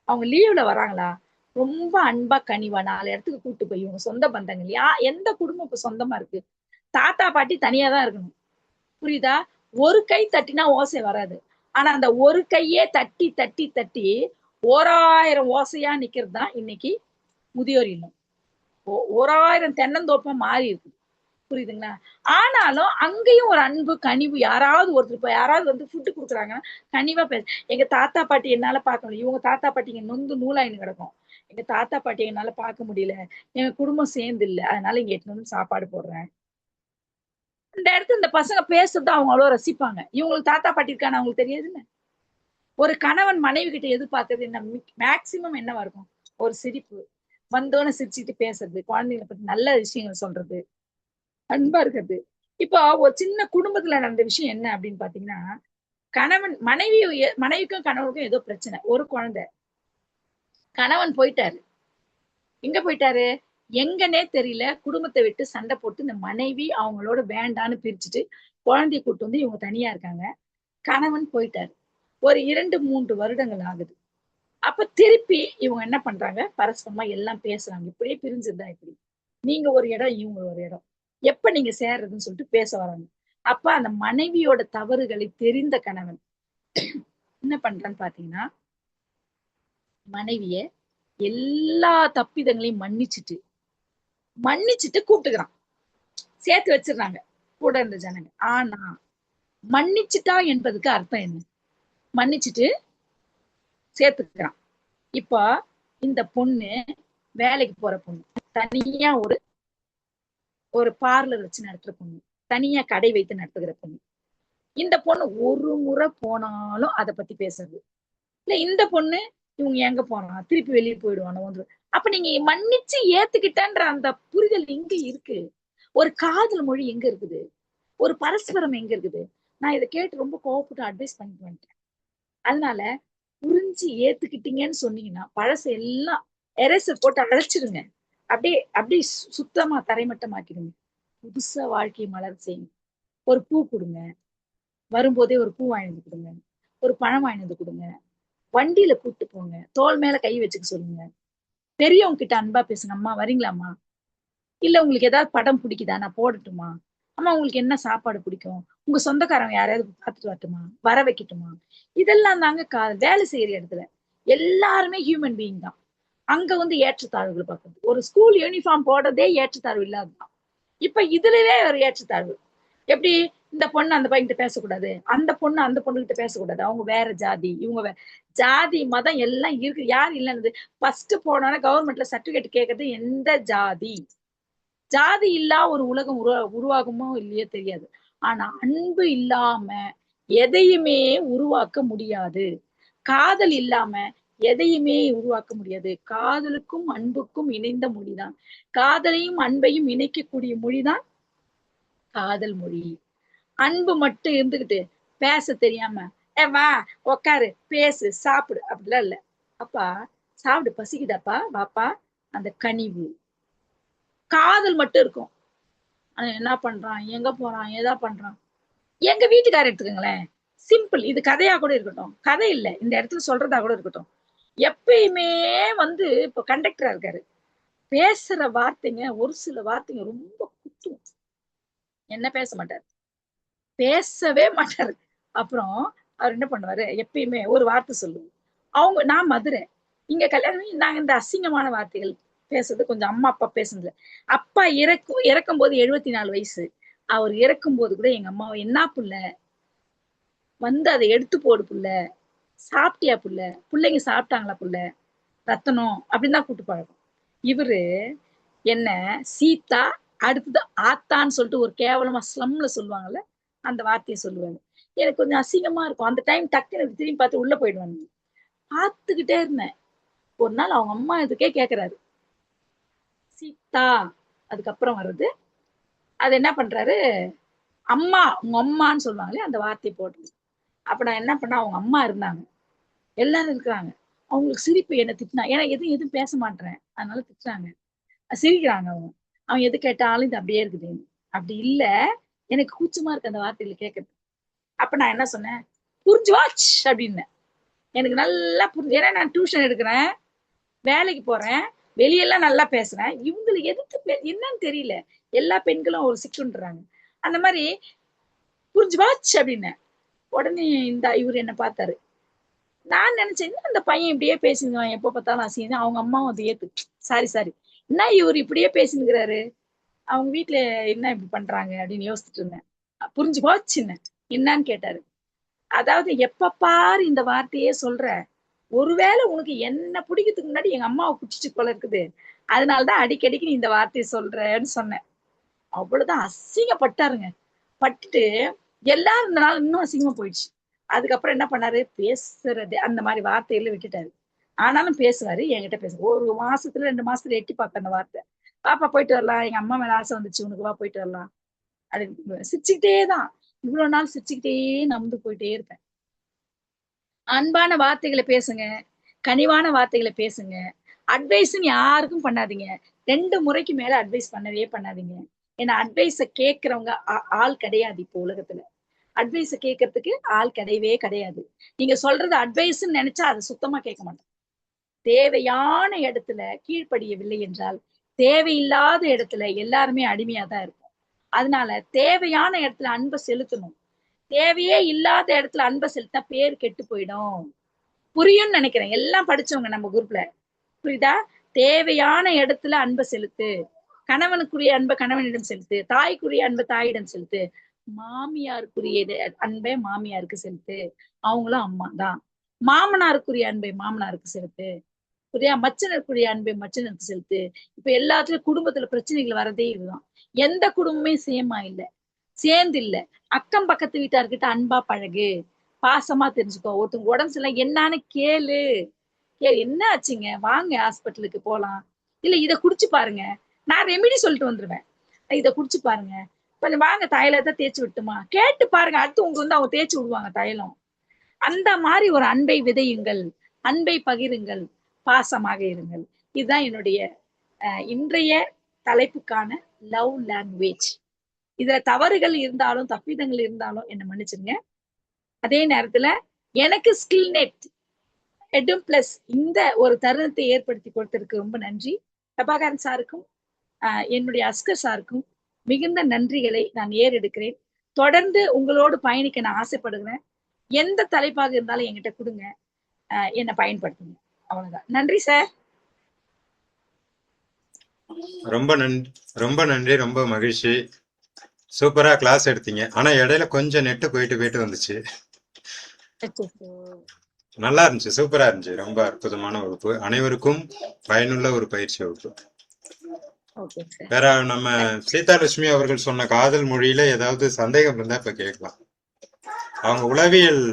அவங்க லீவ்ல வராங்களா, ரொம்ப அன்பா கனிவா 4 இடத்துக்கு கூட்டு போய் இவங்க சொந்த பந்தங்கள் எந்த குடும்பம் இப்ப சொந்தமா இருக்கு? தாத்தா பாட்டி தனியா தான் இருக்கணும். புரியுதா? ஒரு கை தட்டினா ஓசை வராது. ஆனா அந்த ஒரு கையே தட்டி தட்டி தட்டி 1000 ஓசையா நிக்கிறது தான் இன்னைக்கு முதியோர் இல்லம். 1000 தென்னந்தோப்பா மாறி இருக்கு. புரியுதுங்களா? ஆனாலும் அங்கேயும் ஒரு அன்பு கனிவு. யாராவது ஒருத்தர் இப்ப யாராவது வந்து ஃபுட்டு கொடுக்குறாங்கன்னா கனிவா பேச. எங்க தாத்தா பாட்டி என்னால பார்க்க முடியும், இவங்க தாத்தா பாட்டிங்க நொந்து நூலாயின்னு கிடக்கும். எங்க தாத்தா பாட்டி என்னால பார்க்க முடியல, எங்க குடும்பம் சேர்ந்து இல்லை, அதனால இங்க எட்டு வந்து சாப்பாடு போடுறேன். இந்த இடத்துல இந்த பசங்க பேசுறது அவங்க அவ்வளவு ரசிப்பாங்க. இவங்களுக்கு தாத்தா பாட்டி இருக்கான்னு அவங்களுக்கு தெரியாதுல்ல. ஒரு கணவன் மனைவி கிட்ட எதிர்பார்க்கறது என்ன? மேக்சிமம் என்னவா இருக்கும்? ஒரு சிரிப்பு, வந்தோன்னு சிரிச்சுட்டு பேசுறது, குழந்தைங்களை பத்தி நல்ல விஷயங்கள் சொல்றது, அன்பா இருக்கிறது. இப்போ ஒரு சின்ன குடும்பத்துல நடந்த விஷயம் என்ன அப்படின்னு பாத்தீங்கன்னா, மனைவிக்கும் கணவனுக்கும் ஏதோ பிரச்சனை. ஒரு குழந்தை, கணவன் போயிட்டாரு. எங்க போயிட்டாரு எங்கன்னே தெரியல. குடும்பத்தை விட்டு சண்டை போட்டு இந்த மனைவி அவங்களோட வேண்டான்னு பிரிச்சுட்டு குழந்தைய கூட்டு வந்து இவங்க தனியா இருக்காங்க. கணவன் போயிட்டாரு. ஒரு 2-3 வருடங்கள் ஆகுது. அப்ப திருப்பி இவங்க என்ன பண்றாங்க? பரஸ்பரமா எல்லாம் பேசுறாங்க. இப்படியே பிரிஞ்சிருந்தா இப்படி, நீங்க ஒரு இடம், இவங்க ஒரு இடம். எப்ப நீங்க சேர்றதுன்னு சொல்லிட்டு பேச வராங்க. அப்ப அந்த மனைவியோட தவறுகளை தெரிந்த கணவன் என்ன பண்றான்னு பாத்தீங்கன்னா, மனைவிய எல்லா தப்பிதங்களையும் மன்னிச்சுட்டு கூப்பிட்டுக்கிறான், சேர்த்து வச்சிடறாங்க கூட இருந்த ஜனங்க. ஆனா மன்னிச்சுட்டா என்பதுக்கு அர்த்தம் என்ன? மன்னிச்சுட்டு சேர்த்துக்கிறான். இப்ப இந்த பொண்ணு வேலைக்கு போற பொண்ணு, தனியா ஒரு பார்லர் வச்சு நடத்துற பொண்ணு, தனியா கடை வைத்து நடத்துகிற பொண்ணு. இந்த பொண்ணு ஒரு முறை போனாலும் அதை பத்தி பேசுறது இல்ல. இந்த பொண்ணு இவங்க எங்க போனா திருப்பி வெளியே போயிடுவானோ. அப்ப நீங்க மன்னிச்சு ஏத்துக்கிட்டன்ற அந்த புரிதல் எங்க இருக்கு? ஒரு காதல் மொழி எங்க இருக்குது? ஒரு பரஸ்பரம் எங்க இருக்குது? நான் இதை கேட்டு ரொம்ப கோவப்பட்டு அட்வைஸ் பண்ணிட்டு வந்துட்டேன். அதனால புரிஞ்சு ஏத்துக்கிட்டீங்கன்னு சொன்னீங்கன்னா பழச எல்லாம் எரேசர் போட்டு அழைச்சிடுங்க. அப்படியே சுத்தமா தரைமட்டமாக்கிடுங்க. புதுசா வாழ்க்கையை மலர் செய்யுங்க. ஒரு பூ கொடுங்க, வரும்போதே ஒரு பூ வாங்கி கொடுங்க, ஒரு பழம் வாங்கி கொடுங்க, வண்டியில கூப்பிட்டு போங்க, தோல் மேல கை வச்சுக்க சொல்லுங்க, பெரியவங்க கிட்ட அன்பா பேசுங்க. அம்மா வரீங்களாம்மா, இல்ல உங்களுக்கு ஏதாவது படம் பிடிக்குதா, நான் போடட்டுமா, அம்மா உங்களுக்கு என்ன சாப்பாடு பிடிக்கும், உங்க சொந்தக்காரங்க யாரையாவது பார்த்துட்டு வரட்டுமா, வர வைக்கட்டுமா. இதெல்லாம் தாங்க வேலை செய்யற இடத்துல எல்லாருமே ஹியூமன் பீயிங் தான். அங்க வந்து ஏற்றத்தாழ்வுகள் பார்க்கறது, ஒரு ஸ்கூல் யூனிஃபார்ம் போடுறதே ஏற்றத்தாழ்வு இல்லாததான். இப்ப இதுலவே ஒரு ஏற்றத்தாழ்வு. எப்படி இந்த பொண்ணு அந்த பையன்கிட்ட பேசக்கூடாது, அந்த பொண்ணு அந்த பொண்ணுகிட்ட பேசக்கூடாது, அவங்க வேற ஜாதி, இவங்க ஜாதி மதம் எல்லாம் இருக்கு. யார் இல்லைன்னு ஃபர்ஸ்ட் போனோன்னா கவர்மெண்ட்ல சர்டிபிகேட் கேட்கறது எந்த ஜாதி. ஜாதி இல்லா ஒரு உலகம் உருவாகுமோ இல்லையோ தெரியாது. ஆனா அன்பு இல்லாம எதையுமே உருவாக்க முடியாது. காதல் இல்லாம எதையுமே உருவாக்க முடியாது. காதலுக்கும் அன்புக்கும் இணைந்த மொழிதான், காதலையும் அன்பையும் இணைக்கக்கூடிய மொழிதான் காதல் மொழி. அன்பு மட்டும் இருந்துகிட்டு பேச தெரியாம வா உக்காரு பேசு சாப்பிடு அப்படிலாம் இல்ல. அப்பா சாப்பிடு, பசிக்குதாப்பா வாப்பா, அந்த கனிவு. காதல் மட்டும் இருக்கும். என்ன பண்றான், எங்க போறான், ஏதா பண்றான். எங்க வீட்டுக்காரர் எடுத்துக்கோங்களேன், சிம்பிள். இது கதையா கூட இருக்கட்டும், கதை இல்ல இந்த இடத்துல சொல்றதா கூட இருக்கட்டும். எப்பயுமே வந்து இப்ப கண்டக்டரா இருக்காரு, பேசுற வார்த்தைங்க ஒரு சில வார்த்தைங்க ரொம்ப குத்தும். என்ன பேச மாட்டாரு, பேசவே மாட்டாரு. அப்புறம் அவர் என்ன பண்ணுவாரு, எப்பயுமே ஒரு வார்த்தை சொல்லுவோம். நான் மதுரை, இங்க கல்யாணம் நாங்க இந்த அசிங்கமான வார்த்தைகள் பேசுறது கொஞ்சம் அம்மா அப்பா பேசுனதுல. அப்பா இறக்கும் போது 74 வயசு. அவர் இறக்கும் போது கூட எங்க அம்மாவை என்ன புள்ள வந்து அதை எடுத்து போடு புள்ள, சாப்பிட்டியா புள்ள, பிள்ளைங்க சாப்பிட்டாங்களா புள்ள, ரத்தனம் அப்படின்னு தான் கூட்டு பழக்கம். இவரு என்ன சீதா அடுத்தது ஆத்தான்னு சொல்லிட்டு ஒரு கேவலமா ஸ்லம்ல சொல்லுவாங்கல்ல, அந்த வார்த்தையை சொல்லுவாங்க. எனக்கு கொஞ்சம் அசிங்கமா இருக்கும். அந்த டைம் டக்குன்னு திரும்பி பார்த்து உள்ள போயிடுவாங்க. பார்த்துக்கிட்டே இருந்தேன். ஒரு நாள் அவங்க அம்மா இதுக்கே கேக்குறாரு, சீதா அதுக்கப்புறம் வருது, அது என்ன பண்றாரு, அம்மா உங்க அம்மான்னு சொல்லுவாங்களே அந்த வார்த்தையை போட்டு. அப்ப நான் என்ன பண்ண, அவங்க அம்மா இருந்தாங்க, எல்லாரும் இருக்கிறாங்க. அவங்களுக்கு சிரிப்பு, என்ன திட்டினா, ஏன்னா எதுவும் பேச மாட்டேன் அதனால திட்டுறாங்க, சிரிக்கிறாங்க. அவன் எது கேட்டாலும் இது அப்படியே இருக்குது. அப்படி இல்ல, எனக்கு கூச்சமா இருக்கு அந்த வார்த்தையில கேட்கறது. அப்ப நான் என்ன சொன்னேன், புரிஞ்சு வாட்ச் அப்படின்னு. எனக்கு நல்லா புரிஞ்சு, ஏன்னா நான் டியூஷன் எடுக்கிறேன், வேலைக்கு போறேன், வெளியெல்லாம் நல்லா பேசுறேன். இவங்களுக்கு எதுக்கு என்னன்னு தெரியல, எல்லா பெண்களும் ஒரு சிக்குன்றாங்க. அந்த மாதிரி புரிஞ்சு வாட்ச் அப்படின்னு. உடனே இந்த இவர் என்ன பார்த்தாரு. நான் நினைச்சேன் அந்த பையன் இப்படியே பேசினுவான், எப்ப பார்த்தாலும் அசிங்க. அவங்க அம்மாவும் அதை ஏத்து சாரி என்ன இவர் இப்படியே பேசினுக்கிறாரு, அவங்க வீட்டுல என்ன இப்படி பண்றாங்க அப்படின்னு யோசிச்சுட்டு இருந்தேன். புரிஞ்சு போச்சுன்னு என்னன்னு கேட்டாரு. அதாவது எப்ப பாரு இந்த வார்த்தையே சொல்ற, ஒருவேளை உனக்கு என்ன பிடிக்கிறதுக்கு முன்னாடி எங்க அம்மாவை குடிச்சிட்டு போல இருக்குது, அதனாலதான் அடிக்கடிக்கு நீ இந்த வார்த்தையை சொல்றன்னு சொன்னேன். அவ்வளவுதான், அசிங்கப்பட்டாருங்க. பட்டுட்டு எல்லாரும் இந்த நாள் இன்னும் அசிங்கமா போயிடுச்சு. அதுக்கப்புறம் என்ன பண்ணாரு, பேசுறது அந்த மாதிரி வார்த்தையில விட்டுட்டாரு. ஆனாலும் பேசுவாரு, என்கிட்ட பேசுவாரு. ஒரு மாசத்துல 2 மாசத்துல எட்டி பார்ப்பேன் அந்த வார்த்தை. பாப்பா போயிட்டு வரலாம், எங்க அம்மா மேல ஆசை வந்துச்சு உனக்கு, வா போயிட்டு வரலாம் அப்படின்னு சிரிச்சுக்கிட்டே தான். இவ்வளவு நாள் சிரிச்சுக்கிட்டே நம்பு போயிட்டே இருப்பேன். அன்பான வார்த்தைகளை பேசுங்க, கனிவான வார்த்தைகளை பேசுங்க. அட்வைஸ்ன்னு யாருக்கும் பண்ணாதீங்க. 2 முறைக்கு மேல அட்வைஸ் பண்ணவே பண்ணாதீங்க. ஏன்னா அட்வைஸ கேட்கறவங்க ஆள் கிடையாது. இப்போ உலகத்துல அட்வைஸ கேட்கறதுக்கு ஆள் கிடையவே கிடையாது. நீங்க சொல்றது அட்வைஸ்ன்னு நினைச்சா அதை சுத்தமா கேட்க மாட்டேன். தேவையான இடத்துல கீழ்ப்படியவில்லை என்றால் தேவையில்லாத இடத்துல எல்லாருமே அடிமையா தான் இருக்கும். அதனால தேவையான இடத்துல அன்பை செலுத்தணும். தேவையே இல்லாத இடத்துல அன்பை செலுத்தா பேர் கெட்டு போயிடும். புரியும்னு நினைக்கிறேன் எல்லாம் படிச்சவங்க நம்ம குரூப்ல. புரியுதா? தேவையான இடத்துல அன்பை செலுத்து. கணவனுக்குரிய அன்பை கணவனிடம் செலுத்து, தாய்க்குரிய அன்பை தாயிடம் செலுத்து, மாமியாருக்குரிய அன்பை மாமியாருக்கு செலுத்து, அவங்களும் அம்மா தான். மாமனாருக்குரிய அன்பை மாமனாருக்கு செலுத்து, புரியா? மச்சனருக்குரிய அன்பை மச்சனருக்கு செலுத்து. இப்ப எல்லாத்துலயும் குடும்பத்துல பிரச்சனைகள் வரதே இதுதான். எந்த குடும்பமே சேமா இல்ல, சேர்ந்து இல்ல. அக்கம் பக்கத்து வீட்டார்கிட்ட அன்பா பழகு, பாசமா தெரிஞ்சுக்கோ. ஒருத்தவங்க உடம்பு சரியில்லை என்னன்னு கேளு. என்ன ஆச்சுங்க, வாங்க ஹாஸ்பிட்டலுக்கு போலாம், இல்ல இதை குடிச்சு பாருங்க, நான் ரெமிடி சொல்லிட்டு வந்துருவேன், இதை குடிச்சு பாருங்க, கொஞ்சம் வாங்க தைலத்தை தேய்ச்சி விட்டுமா, கேட்டு பாருங்க. அடுத்து உங்க அவங்க தேய்ச்சி விடுவாங்க தைலம். அந்த மாதிரி ஒரு அன்பை விதையுங்கள், அன்பை பகிருங்கள், பாசமாக இருங்கள். இதுதான் என்னுடைய இன்றைய தலைப்புக்கான லவ் லாங்குவேஜ். இதுல தவறுகள் இருந்தாலும் தப்பிதங்கள் இருந்தாலும் என்ன மன்னிச்சிருங்க. அதே நேரத்துல எனக்கு ஸ்கில் நெட் எடும் பிளஸ் இந்த ஒரு தருணத்தை ஏற்படுத்தி கொடுத்ததுக்கு ரொம்ப நன்றி. பிரபாகரன் சாருக்கும் என்னுடைய அஸ்கர் சாருக்கும் மிகுந்த நன்றிகளை நான் ஏறெடுக்கிறேன். தொடர்ந்து உங்களோடு பயணிக்க நான் ஆசைப்படுகிறேன். எந்த தலைப்பாக இருந்தாலும் என்கிட்ட கொடுங்க, என்னை பயன்படுத்துங்க. அவ்வளவுதான். நன்றி சார். ரொம்ப நன்றி, ரொம்ப மகிழ்ச்சி. சூப்பரா கிளாஸ் எடுத்தீங்க. ஆனா இடையில கொஞ்சம் நெட்டு போயிட்டு வந்துச்சு. நல்லா இருந்துச்சு, சூப்பரா இருந்துச்சு. ரொம்ப அற்புதமான வகுப்பு, அனைவருக்கும் பயனுள்ள ஒரு பயிற்சி வகுப்பு. வேற நம்ம சீதாலட்சுமி அவர்கள் சொன்ன காதல் மொழியில ஏதாவது சந்தேகம் இருந்தா இப்ப கேட்கலாம். அவங்க உளவியல்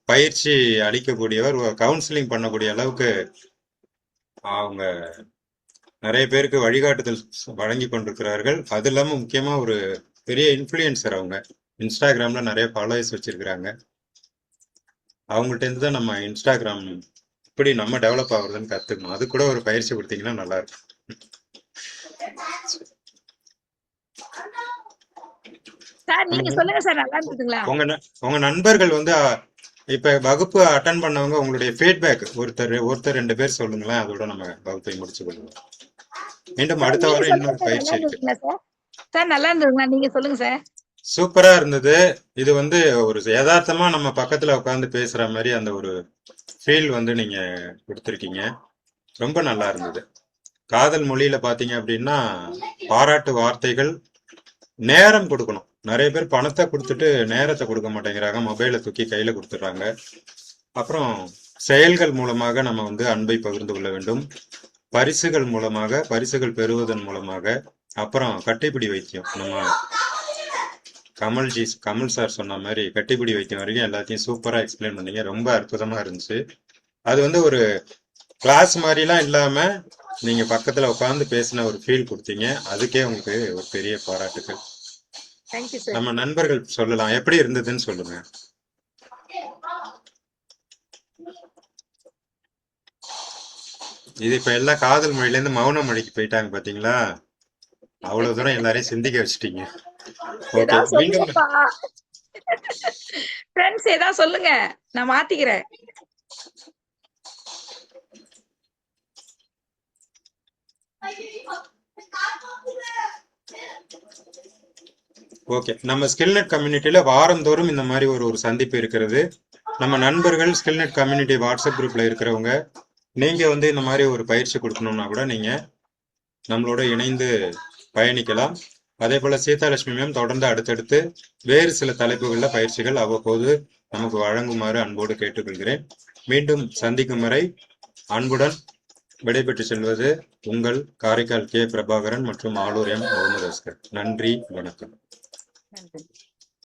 பயிற்சி அளிக்கக்கூடியவர், கவுன்சிலிங் பண்ணக்கூடிய அளவுக்கு அவங்க நிறைய பேருக்கு வழிகாட்டுதல் வழங்கி கொண்டிருக்கிறார்கள். அது இல்லாம முக்கியமா ஒரு பெரிய இன்ஃப்ளூயன்சர். அவங்க இன்ஸ்டாகிராம்ல நிறைய ஃபாலோவர்ஸ் வச்சிருக்கிறாங்க. அவங்கள்ட்ட இருந்து தான் நம்ம இன்ஸ்டாகிராம் இப்படி நம்ம டெவலப் ஆகுறதுன்னு கத்துக்கணும். அது கூட ஒரு பயிற்சி கொடுத்தீங்கன்னா நல்லா இருக்கும். உங்க நண்பர்கள் வந்து இப்ப வகுப்பு அட்டன் பண்ணவங்க உங்களுடைய ஃபீட்பேக் ஒருத்தர் 2 பேர் சொல்லுங்களேன். அதோட நம்ம வகுப்பை முடிச்சு கொள்ளுவோம். மீண்டும் அடுத்த வாரம் இன்னொரு பயிற்சி இருக்கு. நல்லா இருந்ததுங்களா? நீங்க சொல்லுங்க சார். சூப்பரா இருந்தது. இது வந்து ஒரு யதார்த்தமா நம்ம பக்கத்துல உட்காந்து பேசுற மாதிரி அந்த ஒரு ஃபீல் வந்து நீங்க கொடுத்துருக்கீங்க. ரொம்ப நல்லா இருந்தது. காதல் மொழியில பாத்தீங்க அப்படின்னா பாராட்டு வார்த்தைகள், நேரம் கொடுக்கணும். நிறைய பேர் பணத்தை கொடுத்துட்டு நேரத்தை கொடுக்க மாட்டேங்கிறாங்க, மொபைலை தூக்கி கையில கொடுத்துட்றாங்க. அப்புறம் செயல்கள் மூலமாக நம்ம வந்து அன்பை பகிர்ந்து கொள்ள வேண்டும். பரிசுகள் மூலமாக, பரிசுகள் பெறுவதன் மூலமாக. அப்புறம் கட்டிப்பிடி வைத்தியம், நம்ம கமல் சார் சொன்ன மாதிரி கட்டிப்பிடி வைத்தியம் வரைக்கும் எல்லாத்தையும் சூப்பரா எக்ஸ்பிளைன் பண்ணீங்க. ரொம்ப அற்புதமா இருந்துச்சு. அது வந்து ஒரு கிளாஸ் மாதிரிலாம் இல்லாம நீங்க பக்கத்துல உட்காந்து பேசின ஒரு ஃபீல் கொடுத்தீங்க. அதுக்கே உங்களுக்கு ஒரு பெரிய பாராட்டுகள். நம்ம நண்பர்கள் சொல்லலாம், எப்படி இருந்ததுன்னு சொல்லுங்க. இது இப்ப எல்லாம் காதல் மொழியில இருந்து மௌன மொழிக்கு போயிட்டாங்க பாத்தீங்களா? அவ்வளவு தூரம் எல்லாரையும் சிந்திக்க வச்சுட்டீங்க. சொல்லுங்க, நான் மாத்திக்கிறேன். ஓகே, நம்ம ஸ்கில்நெட் கம்யூனிட்டியில வாரந்தோறும் இந்த மாதிரி ஒரு சந்திப்பு இருக்கிறது. நம்ம நண்பர்கள் ஸ்கில்நெட் கம்யூனிட்டி வாட்ஸ்அப் குரூப்ல இருக்கிறவங்க, நீங்க வந்து இந்த மாதிரி ஒரு பயிற்சி கொடுக்கணும்னா கூட நீங்க நம்மளோட இணைந்து பயணிக்கலாம். அதே போல சீதாலட்சுமி மேம் தொடர்ந்து அடுத்தடுத்து வேறு சில தலைப்புகளில் பயிற்சிகள் அவ்வப்போது நமக்கு வழங்குமாறு அன்போடு கேட்டுக்கொள்கிறேன். மீண்டும் சந்திக்கும் வரை அன்புடன் விடைபெற்று செல்வது உங்கள் காரைக்கால் கே பிரபாகரன் மற்றும் ஆலூர் எம் முகமது அஸ்கர். நன்றி, வணக்கம்.